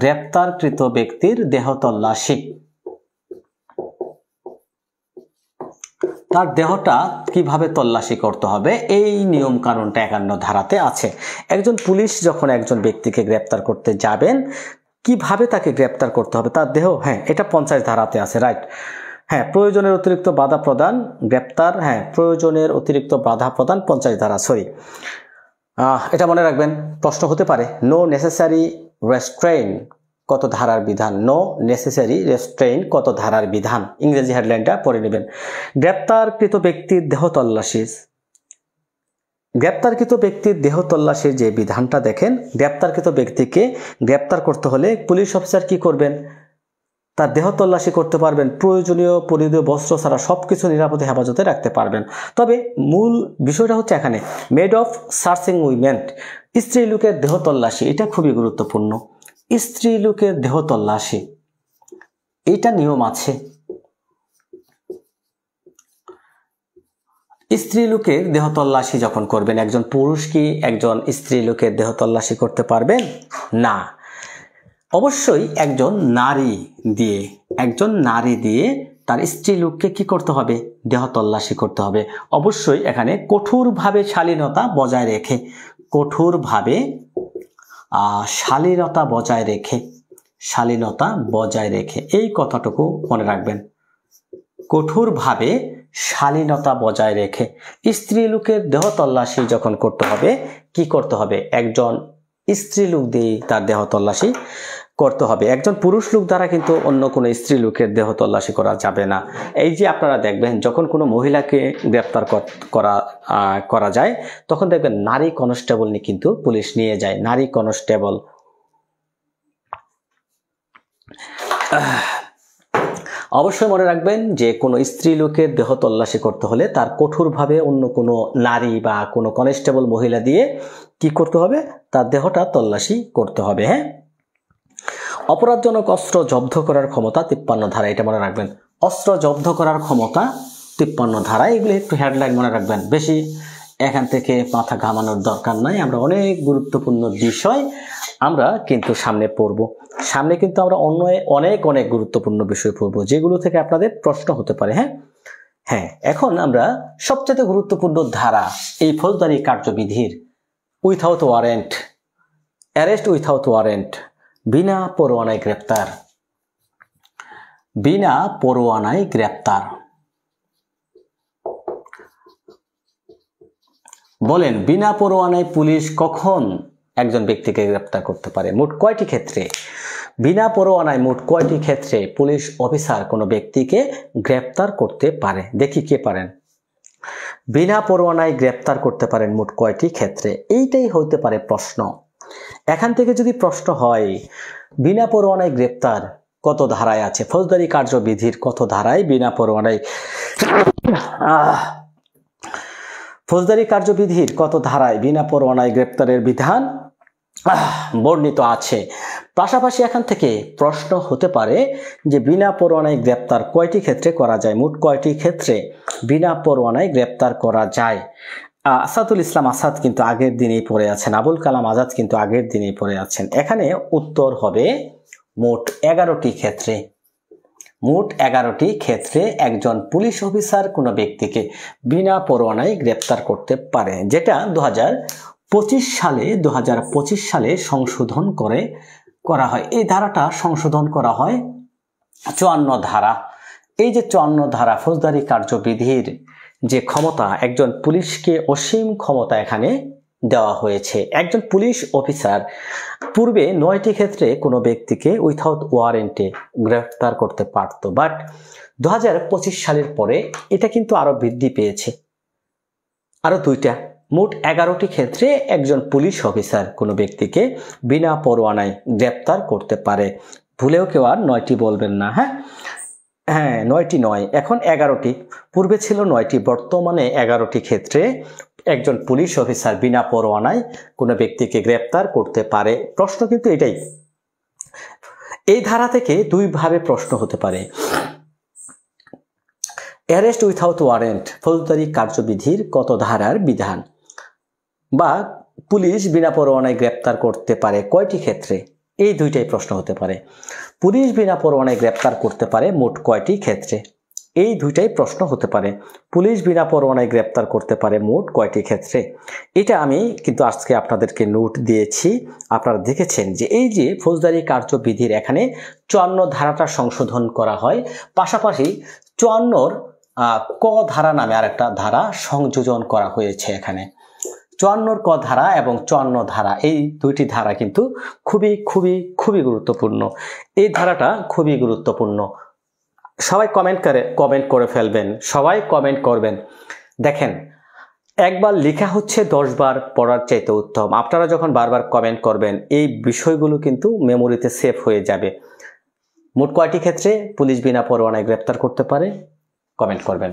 গ্রেপ্তারকৃত ব্যক্তির দেহ তল্লাশি। তার দেহটা কিভাবে তল্লাশি করতে হবে, এই নিয়ম কানুনটা 51 ধারাতে আছে। একজন পুলিশ যখন একজন ব্যক্তিকে গ্রেপ্তার করতে যাবেন, কিভাবে তাকে গ্রেপ্তার করতে হবে, তার দেহ, হ্যাঁ, এটা 50 ধারাতে আছে, রাইট। হ্যাঁ, প্রয়োজনের অতিরিক্ত বাধা প্রদান, গ্রেপ্তার, হ্যাঁ, প্রয়োজনের অতিরিক্ত বাধা প্রদান 50 ধারা, সরি, এটা মনে রাখবেন, প্রশ্ন হতে পারে। নো নেসেসারি রেস্ট্রেইন কত ধারার বিধান? নো নেসেসারি রেস্ট্রেইন কত ধারার বিধান? ইংরেজি হেডলাইনটা পড়ে নেবেন। গ্রেপ্তারকৃত ব্যক্তির দেহ তল্লাশি, গ্রেপ্তারকৃত ব্যক্তির দেহ তল্লাশির যে বিধানটা দেখেন, গ্রেপ্তারকৃত ব্যক্তিকে গ্রেপ্তার করতে হলে পুলিশ অফিসার কি করবেন? তার দেহ তল্লাশি করতে পারবেন, প্রয়োজনীয় পরিধেয় বস্ত্র ছাড়া সবকিছু নিরাপদে হেফাজতে রাখতে পারবেন। তবে মূল বিষয়টা হচ্ছে এখানে মেড অফ সার্চিং উইমেন্ট, স্ত্রী লোকের দেহ তল্লাশি, এটা খুবই গুরুত্বপূর্ণ। স্ত্রী লোকের দেহ তল্লাশি এটা নিয়ম আছে। স্ত্রী লোকের দেহ তল্লাশি যখন করবেন, একজন পুরুষ কি একজন স্ত্রী লোকের দেহ তল্লাশি করতে পারবেন না? অবশ্যই একজন নারী দিয়ে তার স্ত্রী লোককে কি করতে হবে? দেহ তল্লাশি করতে হবে। অবশ্যই এখানে কঠোরভাবে শালীনতা বজায় রেখে এই কথাটুকু মনে রাখবেন। কঠোরভাবে শালীনতা বজায় রেখে স্ত্রী লোকের দেহ তল্লাশি যখন করতে হবে, কি করতে হবে? একজন স্ত্রী লোক দিয়ে তার দেহ তল্লাশি করতে হবে। একজন পুরুষ লোক দ্বারা কিন্তু অন্য কোনো স্ত্রী লোকের দেহ তল্লাশি করা যাবে না। এই যে আপনারা দেখবেন যখন কোনো মহিলাকে গ্রেপ্তার করা যায়, তখন দেখবেন নারী কনস্টেবল নিয়ে কিন্তু পুলিশ নিয়ে যায়, নারী কনস্টেবল। অবশ্যই মনে রাখবেন যে কোনো স্ত্রী লোকের দেহ তল্লাশি করতে হলে তার কঠোরভাবে অন্য কোনো নারী বা কোনো কনস্টেবল মহিলা দিয়ে কি করতে হবে? তার দেহটা তল্লাশি করতে হবে। হ্যাঁ, অপরাধজনক অস্ত্র জব্দ করার ক্ষমতা 53 ধারা, এটা মনে রাখবেন। অস্ত্র জব্দ করার ক্ষমতা 53 ধারা, এগুলো একটু হেডলাইন মনে রাখবেন, বেশি এখান থেকে মাথা ঘামানোর দরকার নাই। আমরা অনেক গুরুত্বপূর্ণ বিষয় আমরা কিন্তু সামনে পড়ব। সামনে কিন্তু আমরা অনেক গুরুত্বপূর্ণ বিষয় পড়ব, যেগুলো থেকে আপনাদের প্রশ্ন হতে পারে। হ্যাঁ, এখন আমরা সবচেয়ে গুরুত্বপূর্ণ ধারা এই ফৌজদারি কার্যবিধির without warrant, arrest without warrant, বিনা পরোয়ানায় গ্রেপ্তার। বলেন, বিনা পরোয়ানায় পুলিশ কখন একজন ব্যক্তিকে গ্রেপ্তার করতে পারে? মোট কয়টি ক্ষেত্রে? বিনা পরোয়ানায় মোট কয়টি ক্ষেত্রে পুলিশ অফিসার কোনো ব্যক্তিকে গ্রেপ্তার করতে পারে? দেখি কে পারেন। বিনা পরোয়ানায় গ্রেপ্তার করতে পারেন মোট কয়টি ক্ষেত্রে? এইটাই হতে পারে প্রশ্ন। এখান থেকে যদি প্রশ্ন হয় বিনা পরোয়ানায় গ্রেপ্তার কত ধারায় আছে, ফৌজদারি কার্যবিধির কত ধারায় বিনা পরোয়ানায় ফৌজদারি কার্যবিধির কত ধারায় বিনা পরোয়ানায় গ্রেপ্তারের বিধান বর্ণিত আছে? পাশাপাশি এখান থেকে প্রশ্ন হতে পারে যে বিনা পরোয়ানায় গ্রেপ্তার কয়টি ক্ষেত্রে করা যায়, মোট কয়টি ক্ষেত্রে বিনা পরোয়ানায় গ্রেপ্তার করা যায়? আসাদুল ইসলাম আসাদ কিন্তু আগের দিনেই পড়ে আছেন, আবুল কালাম আজাদ কিন্তু আগের দিনেই পড়ে আছেন। এখানে উত্তর হবে মোট 11টি ক্ষেত্রে। মোট 11টি ক্ষেত্রে একজন পুলিশ অফিসার কোনো ব্যক্তিকে বিনা পরোয়ানায় গ্রেপ্তার করতে পারে, যেটা 2025 সালে সংশোধন করা হয়। এই ধারাটা সংশোধন করা হয় 54 ধারা। এই যে 54 ধারা ফৌজদারি কার্যবিধির যে ক্ষমতা, একজন পুলিশকে অসীম ক্ষমতা এখানে দেওয়া হয়েছে। একজন পুলিশ অফিসার পূর্বে 9টি ক্ষেত্রে কোনো ব্যক্তিকে উইথাউট ওয়ারেন্টে গ্রেফতার করতে পারত, বাট 2025 সালের পরে এটা কিন্তু আরো বৃদ্ধি পেয়েছে, আরো 2টা। মোট 11টি ক্ষেত্রে একজন পুলিশ অফিসার কোনো ব্যক্তিকে বিনা পরোয়ানায় গ্রেফতার করতে পারে। ভুলেও কেউ আর 9টি বলবেন না। হ্যাঁ, 9টি নয়, এখন 11টি। পূর্বে ছিল 9টি, বর্তমানে 11টি ক্ষেত্রে একজন পুলিশ অফিসার বিনা পরোয়ানায় কোনো ব্যক্তিকে গ্রেফতার করতে পারে। প্রশ্ন কিন্তু এটাই। এই ধারা থেকে দুইভাবে প্রশ্ন হতে পারে। অ্যারেস্ট উইথাউট ওয়ারেন্ট ফৌজদারি কার্যবিধির কত ধারার বিধান, বা পুলিশ বিনা পরোয়ানায় গ্রেপ্তার করতে পারে কয়টি ক্ষেত্রে? এই দুইটাই প্রশ্ন হতে পারে। পুলিশ বিনা পরোয়ানায় গ্রেপ্তার করতে পারে মোট কয়টি ক্ষেত্রে? এই দুইটাই প্রশ্ন হতে পারে। পুলিশ বিনা পরোয়ানায় গ্রেপ্তার করতে পারে মোট কয়টি ক্ষেত্রে? এটা আমি কিন্তু আজকে আপনাদেরকে নোট দিয়েছি। আপনারা দেখেছেন যে এই যে ফৌজদারি কার্যবিধির এখানে 54 ধারাটা সংশোধন করা হয়, পাশাপাশি 54 ক ধারা নামে আরেকটা ধারা সংযোজন করা হয়েছে। এখানে 54 ক ধারা এবং 54 ধারা, এই দুইটি ধারা কিন্তু খুবই গুরুত্বপূর্ণ। এই ধারাটা খুবই গুরুত্বপূর্ণ। সবাই কমেন্ট করে ফেলবেন, সবাই কমেন্ট করবেন। দেখেন একবার লেখা হচ্ছে 10 বার পড়ার চাইতে উত্তম। আপনারা যখন বারবার কমেন্ট করবেন এই বিষয়গুলো কিন্তু মেমোরিতে সেভ হয়ে যাবে। মোট কয়টি ক্ষেত্রে পুলিশ বিনা পরোয়ানায় গ্রেপ্তার করতে পারে কমেন্ট করবেন।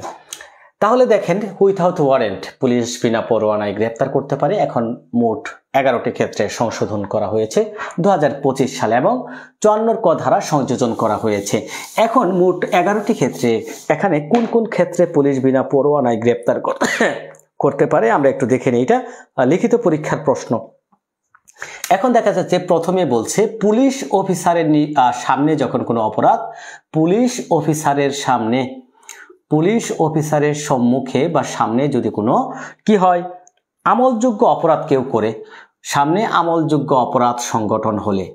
তাহলে দেখেন উইথাউট ওয়ারেন্ট পুলিশ বিনা পরোয়ানায় গ্রেপ্তার করতে পারে এখন মোট 11টি ক্ষেত্রে সংশোধন করা হয়েছে 2025 সালে এবং 54 ক ধারা সংযোজন করা হয়েছে। এখন মোট 11টি ক্ষেত্রে এখানে কোন কোন ক্ষেত্রে পুলিশ বিনা পরোয়ানায় গ্রেপ্তার করতে পারে আমরা একটু দেখে নিই। এটা লিখিত পরীক্ষার প্রশ্ন। এখন দেখা যাচ্ছে প্রথমে বলছে পুলিশ অফিসারের সামনে যখন কোনো অপরাধ পুলিশ অফিসারের সম্মুখে বা সামনে যদি কোনো কি হয় আমলযোগ্য অপরাধ কেউ করে সামনে আমলযোগ্য অপরাধ সংগঠন হলে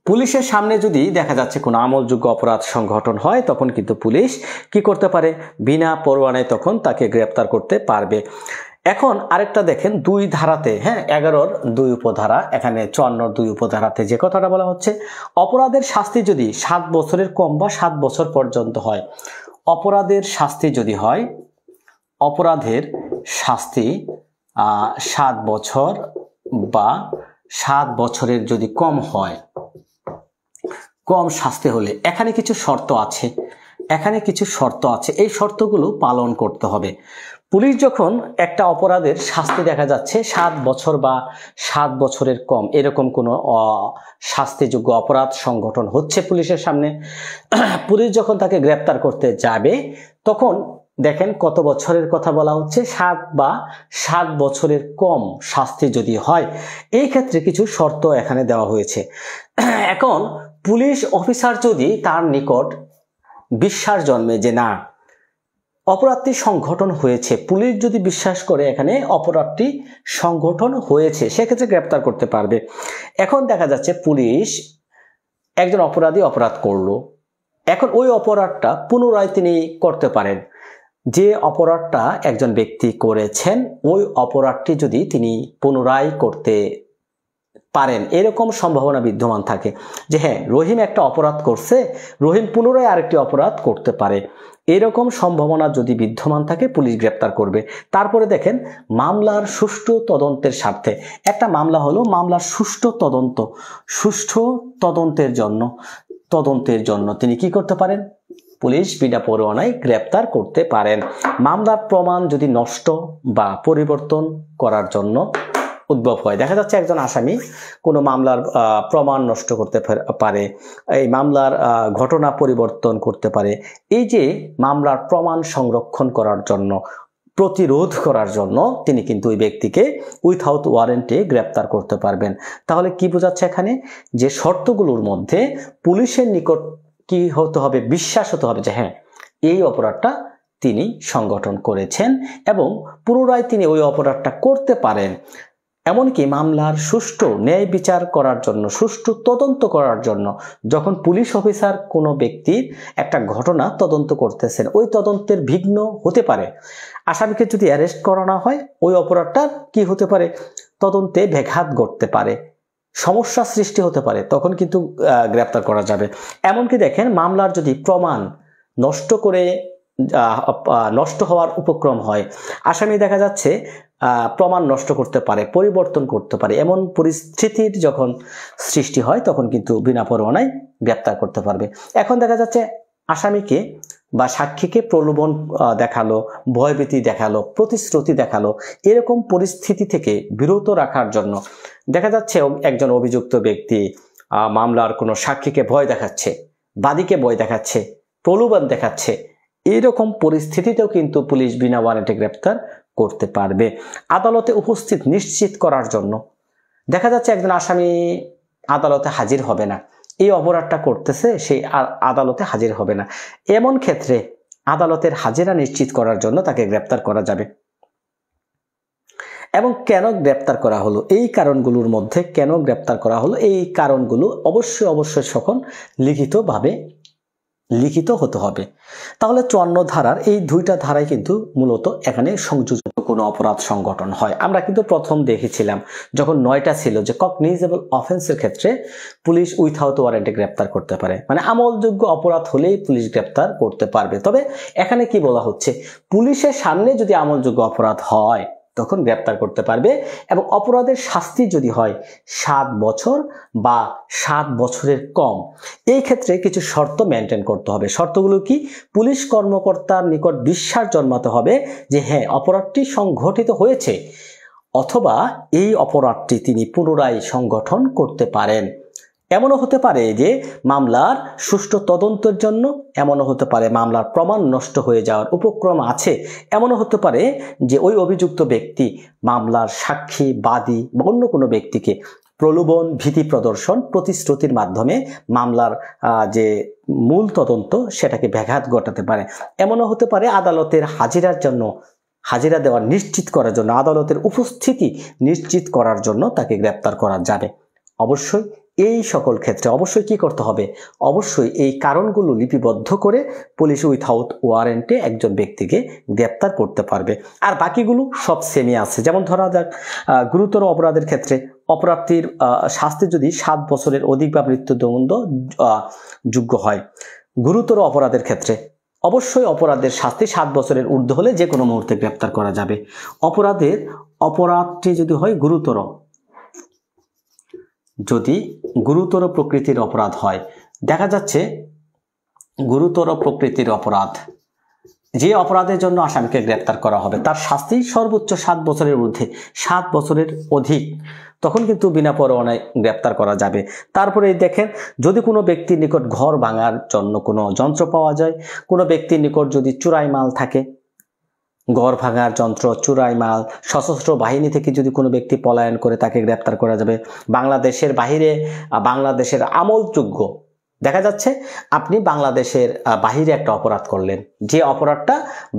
পুলিশের সামনে যদি দেখা যাচ্ছে কোনো আমলযোগ্য অপরাধ সংগঠন হয় তখন কিন্তু পুলিশ কি করতে পারে বিনা পরোয়ানায় তখন তাকে গ্রেপ্তার করতে পারবে। এখন আরেকটা দেখেন 2 ধারাতে 11-র 2 উপধারা এখানে 54-র 2 উপধারাতে যে কথাটা বলা হচ্ছে অপরাধের শাস্তি যদি 7 বছরের কম বা 7 বছর পর্যন্ত হয় অপরাধের শাস্তি যদি হয় অপরাধের শাস্তি 7 বছর বা 7 বছরের যদি কম হয় কম শাস্তি হলে এখানে কিছু শর্ত আছে এই শর্তগুলো পালন করতে হবে। পুলিশ যখন একটা অপরাধের শাস্তি দেখা যাচ্ছে 7 বছর বা 7 বছরের কম এরকম কোনো শাস্তিযোগ্য অপরাধ সংগঠন হচ্ছে পুলিশের সামনে পুলিশ যখন তাকে গ্রেপ্তার করতে যাবে তখন দেখেন কত বছরের কথা বলা হচ্ছে 7 বা 7 বছরের কম শাস্তি যদি হয় এই ক্ষেত্রে কিছু শর্ত এখানে দেওয়া হয়েছে। এখন পুলিশ অফিসার যদি তার নিকট বিশ্বাস জন্মে যে না অপরাধটি সংগঠন হয়েছে পুলিশ যদি বিশ্বাস করে এখানে অপরাধটি সংগঠন হয়েছে সেক্ষেত্রে গ্রেপ্তার করতে পারবে। এখন দেখা যাচ্ছে পুলিশ একজন অপরাধী অপরাধ করলো এখন ওই অপরাধটা পুনরায় তিনি করতে পারেন যে অপরাধটা একজন ব্যক্তি করেছেন ওই অপরাধটি যদি তিনি পুনরায় করতে পারেন এরকম সম্ভাবনা বিদ্যমান থাকে যে হ্যাঁ রহিম একটা অপরাধ করছে রহিম পুনরায় আরেকটি অপরাধ করতে পারে এরকম সম্ভাবনা যদি বিদ্যমান থাকে পুলিশ গ্রেপ্তার করবে। তারপরে দেখেন মামলার সুষ্ঠু তদন্তের স্বার্থে একটা মামলা হলো মামলার সুষ্ঠু তদন্তের জন্য তিনি কি করতে পারেন পুলিশ বিনা পরোয়ানায় গ্রেপ্তার করতে পারেন। মামলার প্রমাণ যদি নষ্ট বা পরিবর্তন করার জন্য উদ্ভব হয় দেখা যাচ্ছে একজন আসামি কোনো মামলার প্রমাণ নষ্ট করতে পারে এই মামলার ঘটনা পরিবর্তন করতে পারে এই যে মামলার প্রমাণ সংরক্ষণ করার জন্য প্রতিরোধ করার জন্য তিনি কিন্তু ওই ব্যক্তিকে উইথাউট ওয়ারেন্টে গ্রেপ্তার করতে পারবেন। তাহলে কি বোঝাচ্ছে এখানে যে শর্তগুলোর মধ্যে পুলিশের নিকট কি হতে হবে বিশ্বাস হতে হবে যে হ্যাঁ এই অপরাধটা তিনি সংগঠন করেছেন এবং পুনরায় তিনি ওই অপরাধটা করতে পারেন। এমনকি মামলার সুষ্ঠু ন্যায় বিচার করার জন্য সুষ্ঠু তদন্ত করার জন্য যখন পুলিশ অফিসার কোনো ব্যক্তির একটা ঘটনা তদন্ত করতেছেন ওই তদন্তের বিঘ্ন হতে পারে আসামিকে যদি অ্যারেস্ট করানো হয় ওই অপরাধটার কি হতে পারে তদন্তে ব্যাঘাত ঘটতে পারে সমস্যা সৃষ্টি হতে পারে তখন কিন্তু গ্রেপ্তার করা যাবে। এমনকি দেখেন মামলার যদি প্রমাণ নষ্ট হওয়ার উপক্রম হয় আসামি দেখা যাচ্ছে প্রমাণ নষ্ট করতে পারে পরিবর্তন করতে পারে এমন পরিস্থিতির যখন সৃষ্টি হয় তখন কিন্তু বিনা পরোয়ানায় গ্রেপ্তার করতে পারবে। এখন দেখা যাচ্ছে আসামিকে বা সাক্ষীকে প্রলোভন দেখালো ভয়ভীতি দেখালো প্রতিশ্রুতি দেখালো এরকম পরিস্থিতি থেকে বিরত রাখার জন্য দেখা যাচ্ছে একজন অভিযুক্ত ব্যক্তি মামলার কোনো সাক্ষীকে ভয় দেখাচ্ছে বাদীকে ভয় দেখাচ্ছে প্রলোভন দেখাচ্ছে এইরকম পরিস্থিতিতেও কিন্তু পুলিশ বিনা ওয়ারেন্টে গ্রেপ্তার করতে পারবে। আদালতে উপস্থিত নিশ্চিত করার জন্য দেখা যাচ্ছে একজন আসামি আদালতে হাজির হবে না এই অপরাধটা করতেছে সেই আদালতে হাজির হবে না এমন ক্ষেত্রে আদালতের হাজিরা নিশ্চিত করার জন্য তাকে গ্রেপ্তার করা যাবে। এবং কেন গ্রেপ্তার করা হলো এই কারণগুলোর মধ্যে কেন গ্রেপ্তার করা হলো এই কারণগুলো অবশ্যই সকল লিখিত হতে হবে। তাহলে 54 ধারার এই 2টা ধারায় কিন্তু মূলত এখানে সংযোজন কোনো অপরাধ সংগঠন হয়। আমরা কিন্তু প্রথম দেখেছিলাম যখন 9টা ছিল যে কগনিজেবল অফেন্সের ক্ষেত্রে পুলিশ উইথাউট ওয়ারেন্টে গ্রেপ্তার করতে পারে, মানে আমলযোগ্য অপরাধ হলেই পুলিশ গ্রেপ্তার করতে পারবে। তবে এখানে কি বলা হচ্ছে, পুলিশের সামনে যদি আমলযোগ্য অপরাধ হয় তখন গ্রেপ্তার করতে পারবে, এবং অপরাধের শাস্তি যদি হয় 7 বছর বা 7 বছরের কম, এই ক্ষেত্রে কিছু শর্ত মেনটেন করতে হবে। শর্তগুলো কি? পুলিশ কর্মকর্তার নিকট বিশ্বাস জন্মাতে হবে যে হ্যাঁ, অপরাধটি সংঘটিত হয়েছে, অথবা এই অপরাধটি তিনি পুনরায় সংগঠন করতে পারেন। এমনও হতে পারে যে মামলার সুষ্ঠু তদন্তের জন্য, এমনও হতে পারে মামলার প্রমাণ নষ্ট হয়ে যাওয়ার উপক্রম আছে, এমনও হতে পারে যে ওই অভিযুক্ত ব্যক্তি মামলার সাক্ষী, বাদী বা অন্য কোনো ব্যক্তিকে প্রলোভন, ভীতি প্রদর্শন, প্রতিশ্রুতির মাধ্যমে মামলার যে মূল তদন্ত সেটাকে ব্যাঘাত ঘটাতে পারে। এমনও হতে পারে আদালতের হাজিরা দেওয়া নিশ্চিত করার জন্য, আদালতের উপস্থিতি নিশ্চিত করার জন্য তাকে গ্রেপ্তার করা যাবে। অবশ্যই এই সকল ক্ষেত্রে অবশ্যই কি করতে হবে, অবশ্যই এই কারণগুলো লিপিবদ্ধ করে পুলিশ উইথাউট ওয়ারেন্টে একজন ব্যক্তিকে গ্রেপ্তার করতে পারবে। আর বাকিগুলো সব সেমই আছে। যেমন ধরা যাক গুরুতর অপরাধের ক্ষেত্রে অপরাধীর শাস্তি যদি 7 বছরের অধিক বা মৃত্যুদণ্ড যোগ্য হয়, গুরুতর অপরাধের ক্ষেত্রে অবশ্যই অপরাধের শাস্তি 7 বছরের ঊর্ধ্বে হলে যে কোনো মুহূর্তে গ্রেপ্তার করা যাবে। অপরাধটি যদি হয় গুরুতর, যদি গুরুতর প্রকৃতির অপরাধ হয়, দেখা যাচ্ছে গুরুতর প্রকৃতির অপরাধ, যে অপরাধের জন্য আসামিকে গ্রেপ্তার করা হবে তার শাস্তি সর্বোচ্চ 7 বছরের ঊর্ধ্বে, 7 বছরের অধিক, তখন কিন্তু বিনা পরোয়ানায় গ্রেপ্তার করা যাবে। তারপরে দেখেন, যদি কোনো ব্যক্তির নিকট ঘর ভাঙার জন্য কোনো যন্ত্র পাওয়া যায়, কোনো ব্যক্তির নিকট যদি চোরাই মাল থাকে, ঘর ভাঙার যন্ত্র, চোরাই মাল, সশস্ত্র বাহিনী থেকে যদি কোনো ব্যক্তি পলায়ন করে তাকে গ্রেপ্তার করা যাবে। বাংলাদেশের বাহিরে, বাংলাদেশের আমলযোগ্য, দেখা যাচ্ছে আপনি বাংলাদেশের বাহিরে একটা অপরাধ করলেন, যে অপরাধটা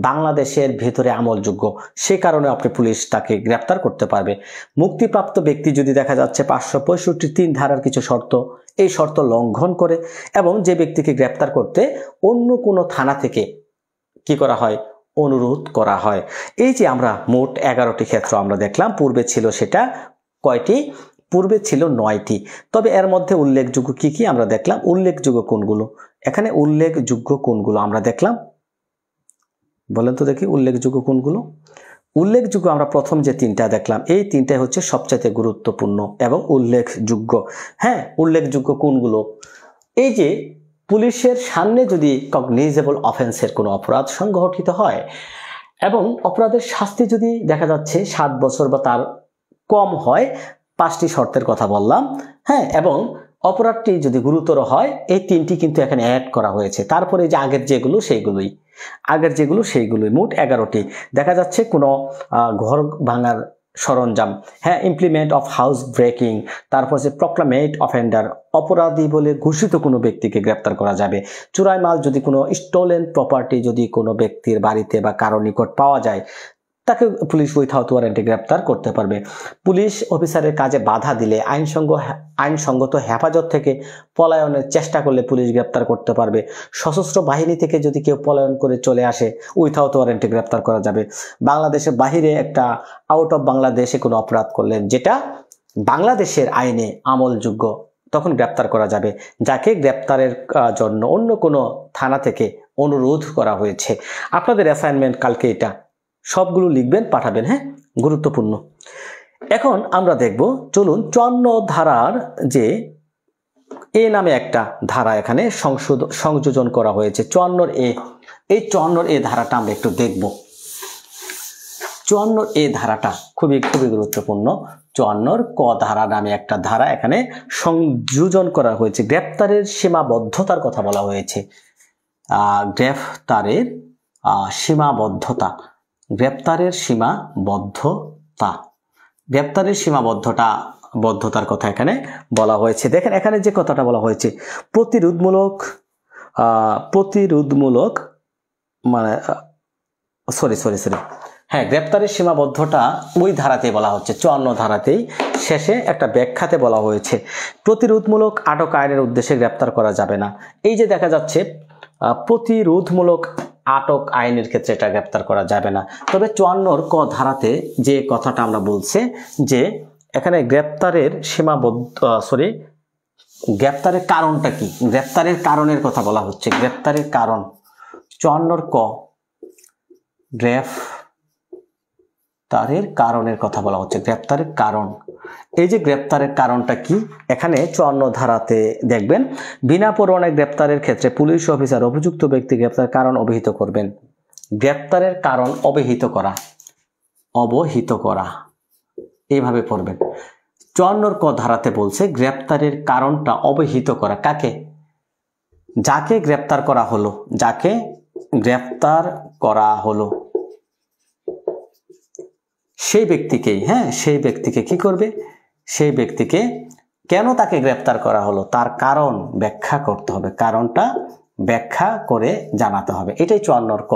বাংলাদেশের ভেতরে আমলযোগ্য, সে কারণে আপনি পুলিশ তাকে গ্রেপ্তার করতে পারবে। মুক্তিপ্রাপ্ত ব্যক্তি যদি দেখা যাচ্ছে 565(3) ধারার কিছু শর্ত, এই শর্ত লঙ্ঘন করে এবং যে ব্যক্তিকে গ্রেপ্তার করতে অন্য কোনো থানা থেকে কি করা হয়, অনুরোধ করা হয়। এই যে আমরা মোট 11টি ক্ষেত্র আমরা দেখলাম, পূর্বে ছিল সেটা কয়টি? পূর্বে ছিল 9টি। তবে এর মধ্যে উল্লেখযোগ্য কি কি আমরা দেখলাম? উল্লেখযোগ্য কোনগুলো? এখানে উল্লেখযোগ্য কোনগুলো আমরা দেখলাম, বলেন তো দেখি উল্লেখযোগ্য কোনগুলো? উল্লেখযোগ্য আমরা প্রথম যে 3টা দেখলাম, এই 3টাই হচ্ছে সবচেয়ে গুরুত্বপূর্ণ এবং উল্লেখযোগ্য। হ্যাঁ, উল্লেখযোগ্য কোনগুলো? এই যে পুলিশের সামনে যদি কগনিজেবল অফেন্সের কোনো অপরাধ সংঘটিত হয় এবং অপরাধের শাস্তি যদি দেখা যাচ্ছে 7 বছর বা তার কম হয়, 5টি শর্তের কথা বললাম। হ্যাঁ, এবং অপরাধটি যদি গুরুতর হয়, এই 3টি কিন্তু এখানে অ্যাড করা হয়েছে। তারপরে যে আগের যেগুলো সেইগুলোই মোট 11টি। দেখা যাচ্ছে কোনো ঘর ভাঙার সরঞ্জাম, হ্যাঁ, ইমপ্লিমেন্ট অফ হাউস ব্রেকিং, তারপর যে প্রক্লামেট অফেন্ডার, অপরাধী বলে ঘোষিত কোনো ব্যক্তিকে গ্রেপ্তার করা যাবে। চোরাই মাল, যদি কোনো স্টোলেন প্রপার্টি যদি কোনো ব্যক্তির বাড়িতে বা কারো নিকট পাওয়া যায়, তাকে পুলিশ উইথাউট ওয়ারেন্টে গ্রেপ্তার করতে পারবে। পুলিশ অফিসারের কাজে বাধা দিলে, আইনসঙ্গত হেফাজত থেকে পলায়নের চেষ্টা করলে পুলিশ গ্রেপ্তার করতে পারবে। সশস্ত্র বাহিনী থেকে যদি কেউ পলায়ন করে চলে আসে, উইথাউট ওয়ারেন্টে গ্রেপ্তার করা যাবে। বাংলাদেশের বাহিরে একটা আউট অফ বাংলাদেশে কোনো অপরাধ করলেন যেটা বাংলাদেশের আইনে আমলযোগ্য, তখন গ্রেপ্তার করা যাবে, যাকে গ্রেপ্তারের জন্য অন্য কোনো থানা থেকে অনুরোধ করা হয়েছে। আপনাদের অ্যাসাইনমেন্ট কালকে এটা সবগুলো লিখবেন, পাঠাবেন। হ্যাঁ, গুরুত্বপূর্ণ। এখন আমরা দেখব, চলুন 54 ধারার যে এ নামে একটা ধারা এখানে সংযোজন করা হয়েছে, 54 এ। এই 54 এ ধারাটা আমরা একটু দেখব। 54 এ ধারাটা খুবই গুরুত্বপূর্ণ। 54 ক ধারা নামে একটা ধারা এখানে সংযোজন করা হয়েছে। গ্রেপ্তারের সীমাবদ্ধতার কথা বলা হয়েছে। গ্রেপ্তারের সীমাবদ্ধতার কথা এখানে বলা হয়েছে। দেখেন এখানে যে কথাটা বলা হয়েছে, প্রতিরোধমূলক মানে হ্যাঁ, গ্রেপ্তারের সীমাবদ্ধতা ওই ধারাতেই বলা হচ্ছে, 54 ধারাতেই শেষে একটা ব্যাখ্যাতে বলা হয়েছে, প্রতিরোধমূলক আটক আইনের উদ্দেশ্যে গ্রেপ্তার করা যাবে না। এই যে দেখা যাচ্ছে প্রতিরোধমূলক আটক আইনের ক্ষেত্রে এটা গ্রেপ্তার করা যাবে না। তবে 54 ক ধারাতে যে কথাটা আমরা বলছি যে এখানে গ্রেপ্তারের গ্রেপ্তারের কারণটা কি, গ্রেপ্তারের কারণের কথা বলা হচ্ছে। গ্রেপ্তারের কারণ 54 ক গ্রেপ্তারের কারণের কথা বলা হচ্ছে। গ্রেপ্তারের কারণ, এই যে গ্রেপ্তারের কারণটা কি, এখানে 54 ধারাতে দেখবেন বিনা পরোয়ানায় গ্রেপ্তারের ক্ষেত্রে পুলিশ অফিসার অভিযুক্ত ব্যক্তি গ্রেপ্তারের কারণ অবহিত করবেন। গ্রেপ্তারের কারণ অবহিত করা এইভাবে পড়বেন। 54 ক ধারাতে বলছে গ্রেপ্তারের কারণটা অবহিত করা কাকে, যাকে গ্রেপ্তার করা হলো, যাকে গ্রেপ্তার করা হলো সেই ব্যক্তিকেই, সেই ব্যক্তিকে কি করবে, সেই ব্যক্তিকে কেন তাকে গ্রেপ্তার করা হলো তার কারণ ব্যাখ্যা করতে হবে, কারণটা ব্যাখ্যা করে জানাতে হবে। এটাই 54 ক।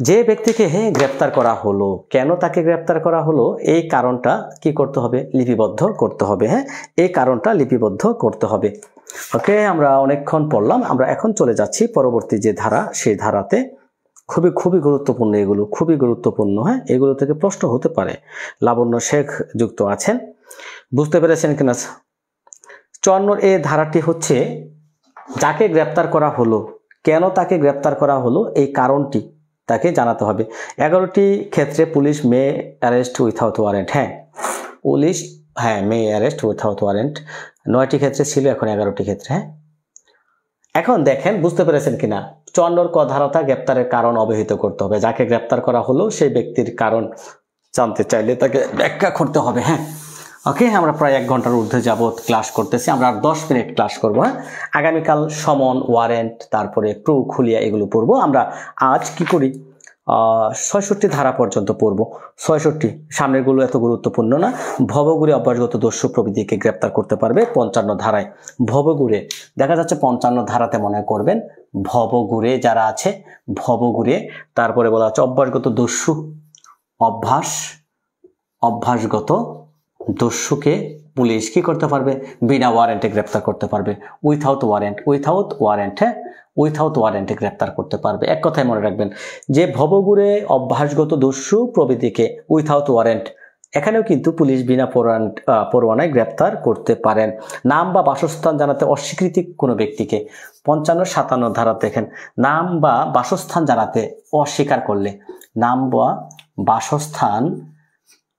যে ব্যক্তিকে গ্রেপ্তার করা হলো, কেন তাকে গ্রেপ্তার করা হলো এই কারণটা কি করতে হবে, লিপিবদ্ধ করতে হবে। এই কারণটা লিপিবদ্ধ করতে হবে। ওকে, আমরা অনেকক্ষণ পড়লাম, আমরা এখন চলে যাচ্ছি পরবর্তী যে ধারা, সেই ধারাতে খুবই গুরুত্বপূর্ণ, এগুলো খুবই গুরুত্বপূর্ণ। এগুলো থেকে প্রশ্ন হতে পারে। লাবণ্য শেখ যুক্ত আছেন, বুঝতে পেরেছেন কিনা? 54 এ ধারাটি হচ্ছে যাকে গ্রেপ্তার করা হলো, কেন তাকে গ্রেপ্তার করা হলো এই কারণটি তাকে জানাতে হবে। 11টি ক্ষেত্রে পুলিশ মে অ্যারেস্ট উইথাউট ওয়ারেন্ট, পুলিশ মে অ্যারেস্ট উইথাউট ওয়ারেন্ট। 9টি ক্ষেত্রে ছিল, এখন 11টি ক্ষেত্রে। এখন দেখেন বুঝতে পেরেছেন কিনা, 54 ক ধারাটা গ্রেপ্তারের কারণ অবহিত করতে হবে। যাকে গ্রেপ্তার করা হলো সেই ব্যক্তির কারণ জানতে চাইলে তাকে ব্যাখ্যা করতে হবে। ওকে, আমরা প্রায় 1 ঘন্টার ঊর্ধ্বে যাবত ক্লাস করতেছি, আমরা আর 10 মিনিট ক্লাস করব। আগামীকাল সমন, ওয়ারেন্ট, তারপরে প্রু, খুলিয়া এগুলো পড়বো। আমরা আজ কি করি, 66 ধারা পর্যন্ত পড়ব। 66 সামনেরগুলো এত গুরুত্বপূর্ণ না। ভবঘুরে অভ্যাসগত দস্যু প্রভৃতিকে গ্রেপ্তার করতে পারবে 55 ধারায়। ভবঘুরে দেখা যাচ্ছে 55 ধারাতে মনে করবেন ভবঘুরে যারা আছে, ভবঘুরে, তারপরে বলা হচ্ছে অভ্যাসগত দস্যু, অভ্যাসগত দস্যুকে পুলিশ কি করতে পারবে, বিনা ওয়ারেন্টে গ্রেপ্তার করতে পারবে। উইথাউট ওয়ারেন্টে গ্রেপ্তার করতে পারবে। এক কথায় মনে রাখবেন যে ভবঘুরে অভ্যাসগত দস্যু প্রভৃতিকে উইথাউট ওয়ারেন্ট, এখানেও কিন্তু পুলিশ বিনা পরোয়ানায় গ্রেপ্তার করতে পারেন। নাম বা বাসস্থান জানাতে অস্বীকৃতি কোনো ব্যক্তিকে 55-57 ধারা দেখেন, নাম বা বাসস্থান জানাতে অস্বীকার করলে, নাম বা বাসস্থান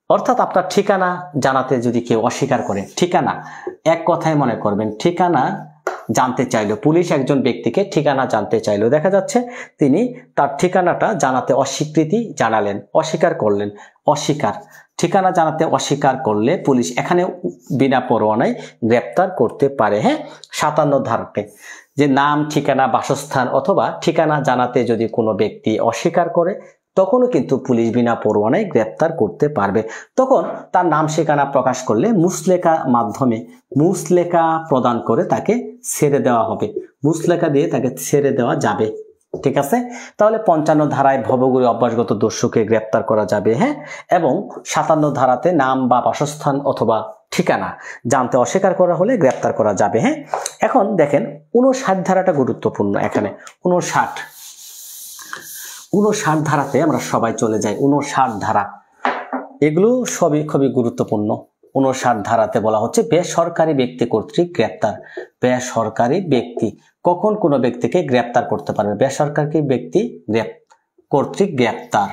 অর্থাৎ আপনার ঠিকানা জানাতে যদি কেউ অস্বীকার করে, ঠিকানা এক কথায় মনে করবেন, ঠিকানা জানতে চাইলো, পুলিশ একজন ব্যক্তিকে ঠিকানা জানতে চাইলো, দেখা যাচ্ছে তিনি তার ঠিকানাটা জানাতে অস্বীকৃতি জানালেন, অস্বীকার করলেন, ঠিকানা জানাতে অস্বীকার করলে পুলিশ এখানে বিনা পরোয়ানায় গ্রেপ্তার করতে পারে। 57 ধারাতে যে নাম, ঠিকানা, বাসস্থান অথবা ঠিকানা জানাতে যদি কোনো ব্যক্তি অস্বীকার করে তখনও কিন্তু পুলিশ বিনা পরোয়ানায় গ্রেপ্তার করতে পারবে। তখন তার নাম ঠিকানা প্রকাশ করলে মুসলেকা প্রদান করে তাকে ছেড়ে দেওয়া হবে, মুসলেকা দিয়ে তাকে ছেড়ে দেওয়া যাবে। ঠিক আছে, তাহলে 55 ধারায় ভবঘুরে অভ্যাসগত দস্যুকে গ্রেপ্তার করা যাবে। এবং 57 ধারাতে নাম বা বাসস্থান অথবা ঠিকানা জানতে অস্বীকার করা হলে গ্রেপ্তার করা যাবে। এখন দেখেন 59 ধারাটা গুরুত্বপূর্ণ। এখানে 59 ধারাতে আমরা সবাই চলে যাই। 59 ধারা এগুলো সবই খুবই গুরুত্বপূর্ণ। 59 ধারাতে বলা হচ্ছে বেসরকারি ব্যক্তি কর্তৃক গ্রেপ্তার। বেসরকারি ব্যক্তি কখন কোনো ব্যক্তিকে গ্রেপ্তার করতে পারবে, বেসরকারি ব্যক্তি কর্তৃক গ্রেপ্তার।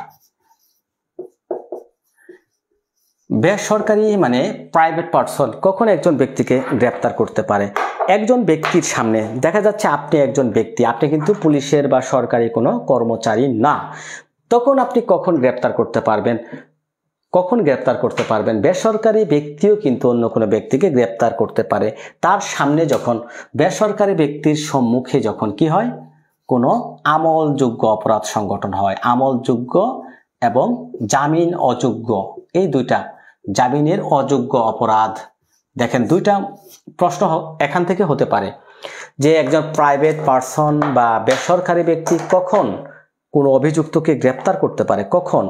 বেসরকারি মানে প্রাইভেট পার্সন কখন একজন ব্যক্তিকে গ্রেপ্তার করতে পারে, একজন ব্যক্তির সামনে, দেখা যাচ্ছে আপনি একজন ব্যক্তি, আপনি কিন্তু পুলিশের বা সরকারি কোনো কর্মচারী না, তখন আপনি কখন গ্রেপ্তার করতে পারবেন, বেসরকারি ব্যক্তিও কিন্তু অন্য কোনো ব্যক্তিকে গ্রেপ্তার করতে পারে। তার সামনে যখন, বেসরকারি ব্যক্তির সম্মুখে যখন কি হয়, কোনো আমলযোগ্য অপরাধ সংগঠন হয়, আমলযোগ্য এবং জামিন অযোগ্য, এই দুইটা, জামিনের অযোগ্য অপরাধ। দেখেন দুইটা প্রশ্ন এখান থেকে হতে পারে যে একজন প্রাইভেট পার্সন বা বেসরকারি ব্যক্তি কখন কোনো অভিযুক্তকে গ্রেপ্তার করতে পারে, কখন।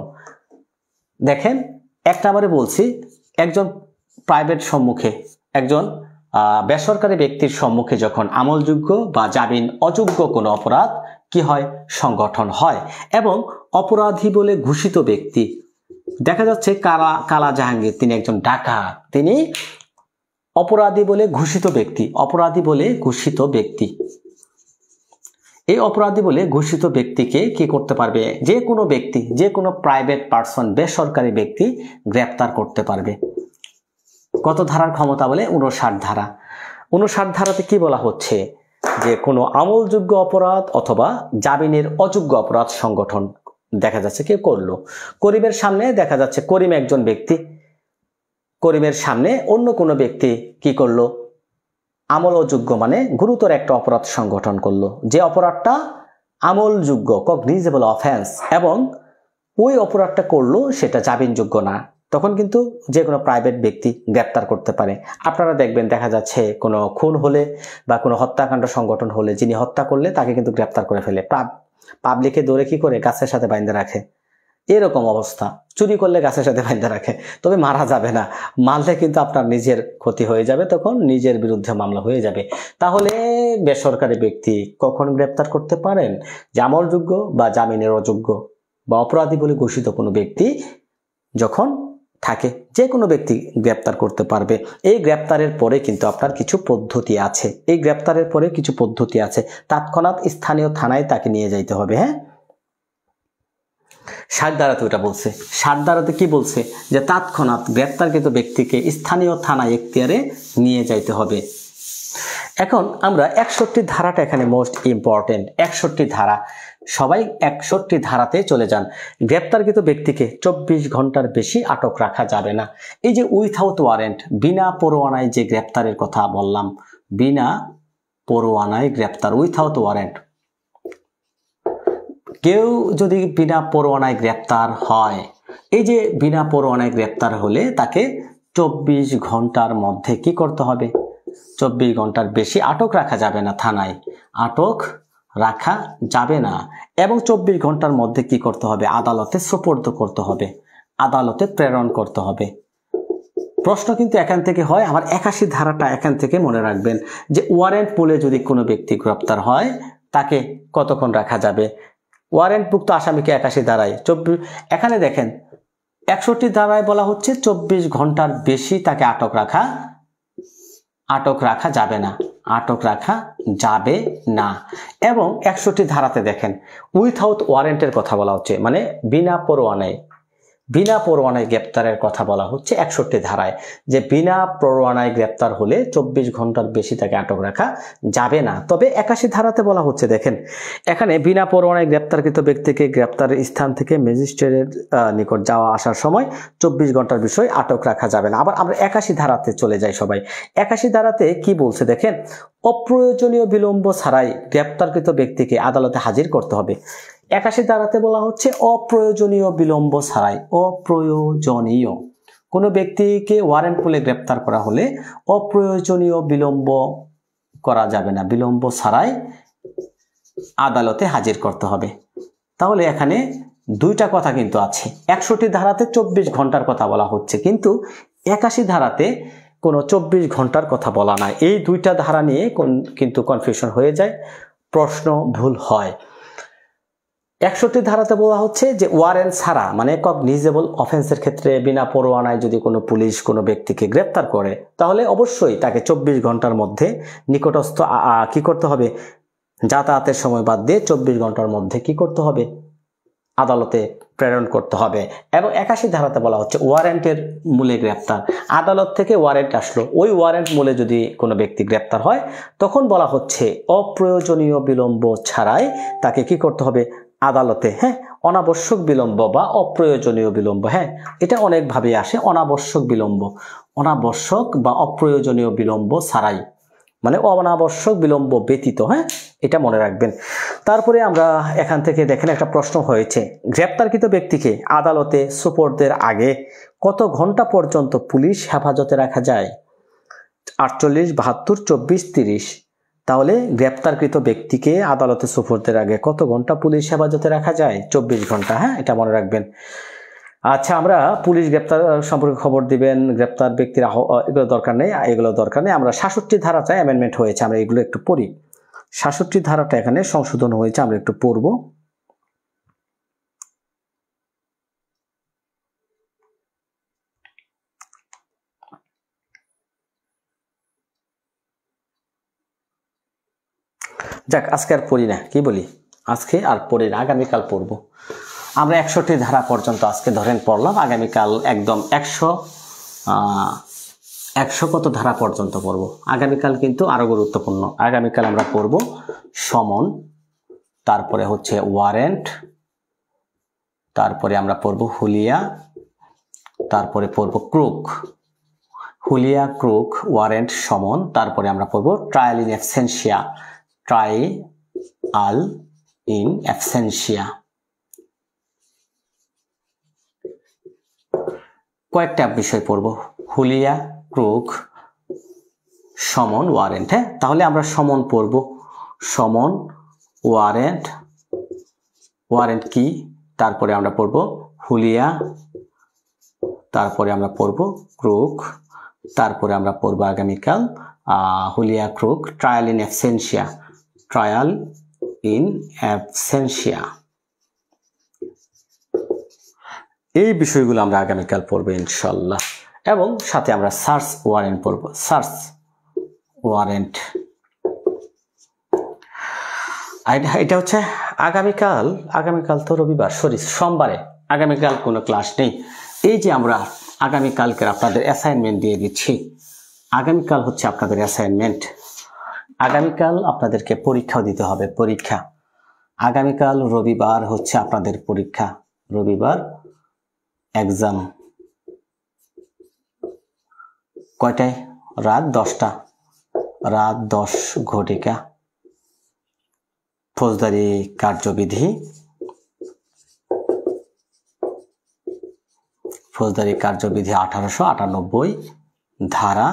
দেখেন 1 নম্বরে বলছি একজন প্রাইভেট সম্মুখে, একজন বেসরকারি ব্যক্তির সম্মুখে যখন আমলযোগ্য বা জামিন অযোগ্য কোনো অপরাধ কি হয়, সংগঠন হয় এবং অপরাধী বলে ঘোষিত ব্যক্তি, দেখা যাচ্ছে কালা জাহাঙ্গীর তিনি একজন ডাকাত, তিনি অপরাধী বলে ঘোষিত ব্যক্তি, অপরাধী বলে ঘোষিত ব্যক্তি। এই অপরাধী বলে ঘোষিত ব্যক্তিকে কি করতে পারবে, যে কোনো ব্যক্তি, যে কোনো প্রাইভেট পার্সন, বেসরকারি ব্যক্তি গ্রেপ্তার করতে পারবে। কত ধারার ক্ষমতা বলে? 59 ধারা। 59 ধারাতে কি বলা হচ্ছে, যে কোনো আমলযোগ্য অপরাধ অথবা জামিনের অযোগ্য অপরাধ সংগঠন দেখা যাচ্ছে কে করলো, করিমের সামনে দেখা যাচ্ছে করিম একজন ব্যক্তি, করিমের সামনে অন্য কোনো ব্যক্তি কি করলো, আমল অযোগ্য মানে গুরুতর একটা অপরাধ সংগঠন করলো, যে অপরাধটা আমলযোগ্য, কগনিজেবল অফেন্স, এবং ওই অপরাধটা করলো সেটা জামিনযোগ্য না, তখন কিন্তু যে কোনো প্রাইভেট ব্যক্তি গ্রেপ্তার করতে পারে। আপনারা দেখবেন দেখা যাচ্ছে কোনো খুন হলে বা কোনো হত্যাকাণ্ড সংগঠন হলে যিনি হত্যা করলে তাকে কিন্তু গ্রেপ্তার করে ফেলে, পাবলিকে ধরে কি করে গাছের সাথে বাইন্ধে রাখে, এরকম অবস্থা। চুরি করলে গাছের সাথে বাইন্ধে রাখে, তবে মারা যাবে না, মারলে কিন্তু আপনার নিজের ক্ষতি হয়ে যাবে, তখন নিজের বিরুদ্ধে মামলা হয়ে যাবে। তাহলে বেসরকারি ব্যক্তি কখন গ্রেপ্তার করতে পারেন, আমলযোগ্য বা জামিনের অযোগ্য বা অপরাধী বলে ঘোষিত কোনো ব্যক্তি যখন থাকে, যে কোনো ব্যক্তি গ্রেপ্তার করতে পারবে। এই গ্রেপ্তারের পরে কিন্তু আপনার কিছু পদ্ধতি আছে, এই গ্রেপ্তারের পরে কিছু পদ্ধতি আছে। তৎক্ষণাৎ স্থানীয় থানায় তাকে নিয়ে যাইতে হবে। হ্যাঁ, 60 ধারাতে ওটা বলছে। 60 ধারাতে কি বলছে, যে তৎক্ষণাৎ গ্রেপ্তারকৃত ব্যক্তিকে স্থানীয় থানায় এখতিয়ারে নিয়ে যাইতে হবে। এখন আমরা 61 ধারাটা এখানে মোস্ট ইম্পর্টেন্ট। 61 ধারা, সবাই 61 ধারাতে চলে যান। গ্রেপ্তারকৃত ব্যক্তিকে 24 ঘন্টার বেশি আটক রাখা যাবে না। এই যে উইথাউট ওয়ারেন্ট, বিনা পরোয়ানায় যে গ্রেপ্তারের কথা বললাম, বিনা পরোয়ানায় গ্রেপ্তার, উইথাউট ওয়ারেন্ট, কেউ যদি বিনা পরোয়ানায় গ্রেপ্তার হয়, এই যে বিনা পরোয়ানায় গ্রেপ্তার হলে তাকে 24 ঘন্টার মধ্যে কি করতে হবে, 24 ঘন্টার বেশি আটক রাখা যাবে না, থানায় আটক রাখা যাবে না, এবং 24 ঘন্টার মধ্যে কি করতে হবে, আদালতে সোপর্দ করতে হবে, আদালতে প্রেরণ করতে হবে। প্রশ্ন কিন্তু এখান থেকে হয়, আমার 81 ধারাটা এখান থেকে মনে রাখবেন, যে ওয়ারেন্ট বলে যদি কোনো ব্যক্তি গ্রেপ্তার হয় তাকে কতক্ষণ রাখা যাবে, ওয়ারেন্টভুক্ত আসামিকে 81 ধারায় 24, এখানে দেখেন 61 ধারায় বলা হচ্ছে 24 ঘন্টার বেশি তাকে আটক রাখা যাবে না, আটক রাখা যাবে না। এবং 61 ধারাতে দেখেন উইথাউট ওয়ারেন্টের কথা বলা হচ্ছে, মানে বিনা পরোয়ানায় গ্রেপ্তারের কথা বলা হচ্ছে 61 ধারায়, যে বিনা পরোয়ানায় গ্রেপ্তার হলে 24 ঘন্টার বেশি তাকে আটক রাখা যাবে না। তবে 81 ধারাতে বলা হচ্ছে, দেখেন এখানে বিনা পরোয়ানায় গ্রেপ্তারকৃত ব্যক্তিকে গ্রেপ্তারের স্থান থেকে ম্যাজিস্ট্রেটের নিকট যাওয়া আসার সময় 24 ঘন্টার বিষয় আটক রাখা যাবে না। আবার আমরা 81 ধারাতে চলে যাই সবাই। 81 ধারাতে কি বলছে দেখেন, অপ্রয়োজনীয় বিলম্ব ছাড়াই গ্রেপ্তারকৃত ব্যক্তিকে আদালতে হাজির করতে হবে। 81 ধারাতে বলা হচ্ছে অপ্রয়োজনীয় বিলম্ব ছাড়াই, অপ্রয়োজনীয় কোনো ব্যক্তিকে ওয়ারেন্ট বলে গ্রেপ্তার করা হলে অপ্রয়োজনীয় বিলম্ব করা যাবে না, বিলম্ব ছাড়াই আদালতে হাজির করতে হবে। তাহলে এখানে দুইটা কথা কিন্তু আছে, 61 ধারাতে 24 ঘন্টার কথা বলা হচ্ছে, কিন্তু 81 ধারাতে কোনো 24 ঘন্টার কথা বলা নাই। এই দুইটা ধারা নিয়ে কিন্তু কনফিউশন হয়ে যায়, প্রশ্ন ভুল হয়। 61 ধারাতে বলা হচ্ছে যে ওয়ারেন্ট ছাড়া, মানে কগনিজেবল অফেন্সের ক্ষেত্রে বিনা পরোয়ানায় যদি কোনো পুলিশ কোনো ব্যক্তিকে গ্রেপ্তার করে, তাহলে অবশ্যই তাকে 24 ঘন্টার মধ্যে নিকটস্থ কি করতে হবে, যাতায়াতের সময় বাদ দিয়ে 24 ঘন্টার মধ্যে কি করতে হবে, আদালতে প্রেরণ করতে হবে। এবং 81 ধারাতে বলা হচ্ছে ওয়ারেন্টের মূলে গ্রেপ্তার, আদালত থেকে ওয়ারেন্ট আসলো, ওই ওয়ারেন্ট মূলে যদি কোনো ব্যক্তি গ্রেপ্তার হয় তখন বলা হচ্ছে অপ্রয়োজনীয় বিলম্ব ছাড়াই তাকে কি করতে হবে, আদালতে, হ্যাঁ, অনাবশ্যক বিলম্ব বা অপ্রয়োজনীয় বিলম্ব, হ্যাঁ এটা অনেকভাবে আসে, অনাবশ্যক বা অপ্রয়োজনীয় বিলম্ব ছাড়াই, মানে অনাবশ্যক বিলম্ব ব্যতীত, হ্যাঁ এটা মনে রাখবেন। তারপরে আমরা এখান থেকে দেখেন একটা প্রশ্ন হয়েছে, গ্রেপ্তারকৃত ব্যক্তিকে আদালতে সুপর্দের আগে কত ঘন্টা পর্যন্ত পুলিশ হেফাজতে রাখা যায়? 48, 72, 24, 30। তাহলে গ্রেপ্তারকৃত ব্যক্তিকে আদালতে সুপর্দের আগে কত ঘন্টা পুলিশ হেফাজতে রাখা যায়? 24 ঘন্টা, হ্যাঁ এটা মনে রাখবেন। আচ্ছা, আমরা পুলিশ গ্রেপ্তার সম্পর্কে খবর দিবেন, গ্রেপ্তার ব্যক্তির এগুলো দরকার নেই, আমরা 66 ধারাটা অ্যামেন্ডমেন্ট হয়েছে, আমরা এগুলো একটু পড়ি। 66 ধারাটা এখানে সংশোধন হয়েছে, আমরা একটু পড়ব। যাক, আজকে আর পড়ি না, কি বলি, আজকে আর পড়ি না, আগামীকাল পড়ব। আমরা 61 ধারা পর্যন্ত আজকে ধরেন পড়লাম, আগামীকাল একদম 100 কত ধারা পর্যন্ত পড়ব। আগামীকাল কিন্তু আরো গুরুত্বপূর্ণ। আগামীকাল আমরা পড়ব সমন, তারপরে হচ্ছে ওয়ারেন্ট, তারপরে আমরা পড়ব হুলিয়া, তারপরে পড়ব ক্রুক। হুলিয়া, ক্রুক, ওয়ারেন্ট, সমন, তারপরে আমরা পড়ব trial in absentia, trial in absentia. কয়েকটা বিষয় পড়ব, হুলিয়া, ক্রুক, সমন, ওয়ারেন্ট। হ্যাঁ, তাহলে আমরা সমন পড়ব, সমন, ওয়ারেন্ট, ওয়ারেন্ট কি, তারপরে আমরা পড়ব হুলিয়া, তারপরে আমরা পড়ব ক্রুক, তারপরে আমরা পড়ব আগামীকাল হুলিয়া, crook, trial in absentia, trial in absentia. এই বিষয়গুলো আমরা আগামীকাল পড়বো ইনশাল্লাহ। এবং সাথে আমরা সার্চ ওয়ারেন্ট পড়ব, সার্চ ওয়ারেন্ট। এটা হচ্ছে আগামীকাল। আগামীকাল তো রবিবার, সরি সোমবারে, আগামীকাল কোনো ক্লাস নেই। এই যে আমরা আগামীকালকে আপনাদের অ্যাসাইনমেন্ট দিয়ে দিচ্ছি, আগামীকাল হচ্ছে আপনাদের অ্যাসাইনমেন্ট। আগামীকাল আপনাদেরকে পরীক্ষাও দিতে হবে, পরীক্ষা। আগামীকাল রবিবার হচ্ছে আপনাদের পরীক্ষা, রবিবার এক্সাম। কয়টায়? রাত 10টা, রাত 10 ঘটিকা। ফৌজদারি কার্যবিধি, ফৌজদারি কার্যবিধি 1898 ধারা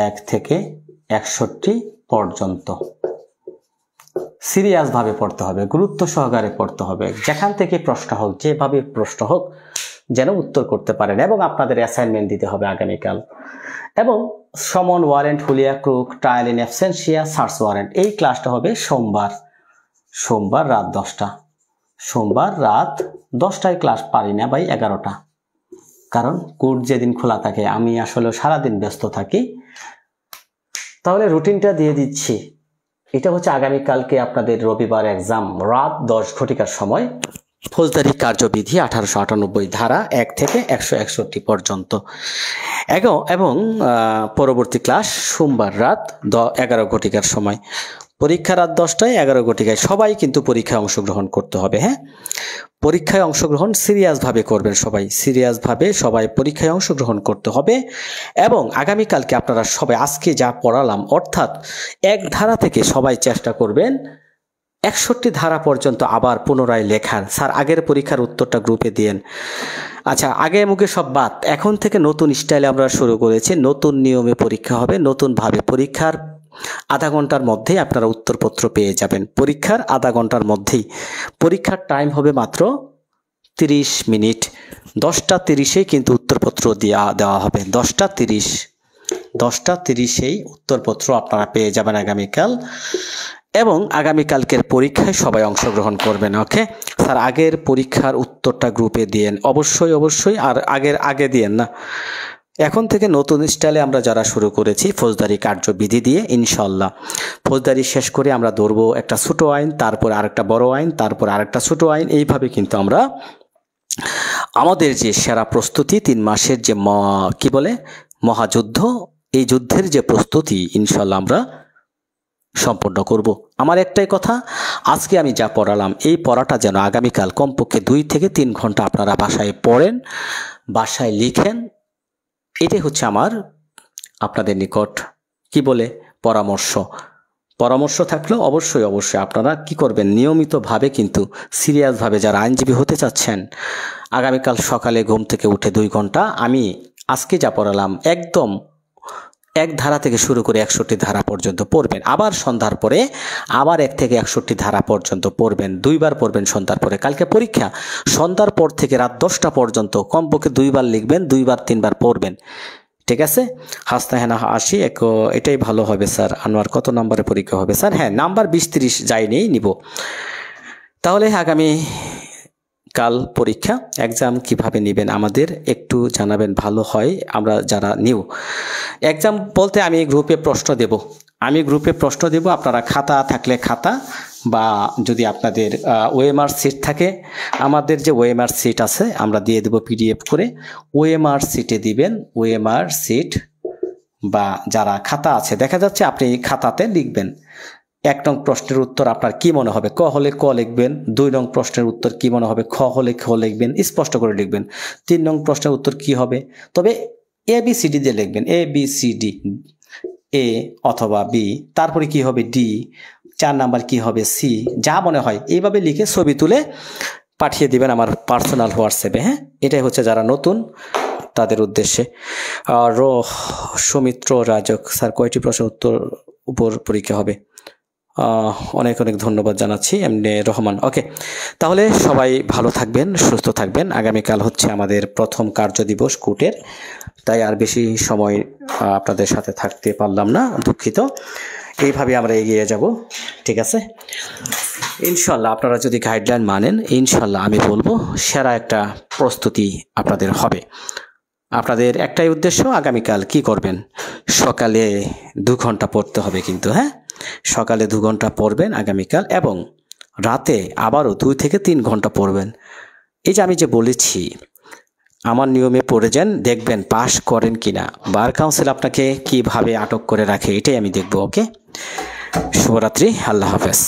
1 থেকে 61 পর্যন্ত সিরিয়াস ভাবে পড়তে হবে, গুরুত্ব সহকারে পড়তে হবে। যেখান থেকে প্রশ্ন হোক, যেভাবে প্রশ্ন হোক, যেন উত্তর করতে পারেন। এবং আপনাদের অ্যাসাইনমেন্ট দিতে হবে আগামীকাল। এবং সমন, ওয়ারেন্ট, হুলিয়া, crook, trial in absentia, search warrant, এই ক্লাসটা হবে সোমবার, সোমবার রাত 10টা। সোমবার রাত 10টায় ক্লাস পারি না ভাই, 11টা, কারণ কোর্ট যেদিন খোলা থাকে, আমি আসলে সারাদিন ব্যস্ত থাকি। তাহলে রুটিনটা দিয়ে দিচ্ছি। এটা হচ্ছে আগামীকালকে আপনাদের রবিবার এক্সাম, রাত 10 ঘটিকার সময়, ফৌজদারি কার্যবিধি 1898 ধারা 1 থেকে 161 পর্যন্ত। এবং পরবর্তী ক্লাস সোমবার রাত 11 ঘটিকার সময়। পরীক্ষা রাত 10টায়, 11 ঘটিকায়। সবাই কিন্তু পরীক্ষায় অংশগ্রহণ করতে হবে। হ্যাঁ, পরীক্ষায় অংশগ্রহণ সিরিয়াসভাবে করবেন, সবাই সিরিয়াসভাবে সবাই পরীক্ষায় অংশগ্রহণ করতে হবে। এবং আগামীকালকে আপনারা সবাই আজকে যা পড়ালাম, অর্থাৎ 1 ধারা থেকে সবাই চেষ্টা করবেন 61 ধারা পর্যন্ত আবার পুনরায় লেখার। স্যার, আগের পরীক্ষার উত্তরটা গ্রুপে দিয়েন। আচ্ছা, আগে মুখে সব বাদ, এখন থেকে নতুন স্টাইলে আমরা শুরু করেছি, নতুন নিয়মে পরীক্ষা হবে, নতুনভাবে। পরীক্ষার আধা ঘন্টার মধ্যেই আপনারা উত্তরপত্র পেয়ে যাবেন, পরীক্ষার আধা ঘন্টার মধ্যেই। পরীক্ষার টাইম হবে মাত্র 30 মিনিট, 10টা 30-এই কিন্তু উত্তরপত্র দেওয়া হবে, 10টা 30-এই উত্তরপত্র আপনারা পেয়ে যাবেন আগামীকাল। এবং আগামীকালকের পরীক্ষায় সবাই অংশগ্রহণ করবেন। ওকে স্যার, আগের পরীক্ষার উত্তরটা গ্রুপে দিয়েন, অবশ্যই। আর আগে দিয়েন না, এখন থেকে নতুন স্টাইলে আমরা যারা শুরু করেছি ফৌজদারি কার্যবিধি দিয়ে, ইনশাল্লাহ ফৌজদারি শেষ করে আমরা ধরবো একটা ছোট আইন, তারপর আরেকটা বড় আইন, তারপর আরেকটা ছোট আইন। এইভাবে কিন্তু আমরা আমাদের যে সেরা প্রস্তুতি, 3 মাসের যে মহাযুদ্ধ, এই যুদ্ধের যে প্রস্তুতি ইনশাল্লাহ আমরা সম্পন্ন করব। আমার একটাই কথা, আজকে আমি যা পড়ালাম, এই পড়াটা যেন আগামীকাল কমপক্ষে 2 থেকে 3 ঘন্টা আপনারা বাসায় পড়েন, বাসায় লিখেন। এটাই হচ্ছে আমার আপনাদের নিকট পরামর্শ থাকলেও অবশ্যই আপনারা কি করবেন, নিয়মিতভাবে কিন্তু সিরিয়াসভাবে যারা আইনজীবী হতে চাচ্ছেন, আগামীকাল সকালে ঘুম থেকে উঠে 2 ঘন্টা আমি আজকে যা পড়ালাম একদম এক ধারা থেকে শুরু করে 61 ধারা পর্যন্ত পড়বেন। আবার সন্ধ্যার পরে আবার 1 থেকে 61 ধারা পর্যন্ত পড়বেন। 2 বার পড়বেন সন্ধ্যার পরে। কালকে পরীক্ষা, সন্ধ্যার পর থেকে রাত 10টা পর্যন্ত কমপক্ষে 2 বার লিখবেন, 2 বার 3 বার পড়বেন। ঠিক আছে? হাসনা হেনা আসি এটাই ভালো হবে স্যার। আনোয়ার কত নম্বরে পরীক্ষা হবে স্যার? হ্যাঁ, নাম্বার 20-30 যাই নেই নিব। তাহলে আগামী কাল পরীক্ষা, এক্সাম কিভাবে নেবেন আমাদের একটু জানাবেন, ভালো হয়। আমরা যারা নিউ এক্সাম বলতে আমি গ্রুপে প্রশ্ন দেব। আপনারা খাতা থাকলে খাতা, বা যদি আপনাদের ওএমআর সিট থাকে, আমাদের যে ওএমআর সিট আছে আমরা দিয়ে দেব পিডিএফ করে। ওএমআর সিটে দিবেন, ওএমআর সিট, বা যারা খাতা আছে দেখা যাচ্ছে আপনি খাতাতে লিখবেন 1 নং প্রশ্নের উত্তর আপনার কি মনে হবে, ক হলে ক লিখবেন। 2 নং প্রশ্নের উত্তর কি মনে হবে, খ হলে খ লিখবেন, স্পষ্ট করে লিখবেন। 3 নং প্রশ্নের উত্তর কি হবে, তবে ABCD দিয়ে লিখবেন, ABCD, A অথবা B, তারপরে কি হবে D, 4 নাম্বার কি হবে C, যা মনে হয় এইভাবে লিখে ছবি তুলে পাঠিয়ে দিবেন আমার পার্সোনাল হোয়াটসঅ্যাপে। হ্যাঁ, এটাই হচ্ছে যারা নতুন তাদের উদ্দেশ্যে। সৌমিত্র রাজক স্যার, কয়টি প্রশ্নের উত্তর উপর পরীক্ষা হবে? অনেক অনেক ধন্যবাদ জানাচ্ছি এমনি রহমান। ওকে, তাহলে সবাই ভালো থাকবেন, সুস্থ থাকবেন। আগামীকাল হচ্ছে আমাদের প্রথম কার্য দিবস কোর্টের, তাই আর বেশি সময় আপনাদের সাথে থাকতে পারলাম না, দুঃখিত। এইভাবে আমরা এগিয়ে যাব, ঠিক আছে? ইনশাল্লাহ আপনারা যদি গাইডলাইন মানেন, ইনশাল্লাহ আমি বলবো সেরা একটা প্রস্তুতি আপনাদের হবে। আপনাদের একটাই উদ্দেশ্য, আগামীকাল কি করবেন, সকালে 2 ঘন্টা পড়তে হবে কিন্তু। হ্যাঁ, সকালে 2 ঘন্টা পড়বেন আগামীকাল, এবং রাতে আবারও 2 থেকে 3 ঘন্টা পড়বেন। এই যে আমি যে বলেছি, আমার নিয়মে পড়ে যান, দেখবেন পাশ করেন কিনা, বার কাউন্সিল আপনাকে কিভাবে আটক করে রাখে এটাই আমি দেখব। ওকে, শুভরাত্রি, আল্লাহ হাফেজ।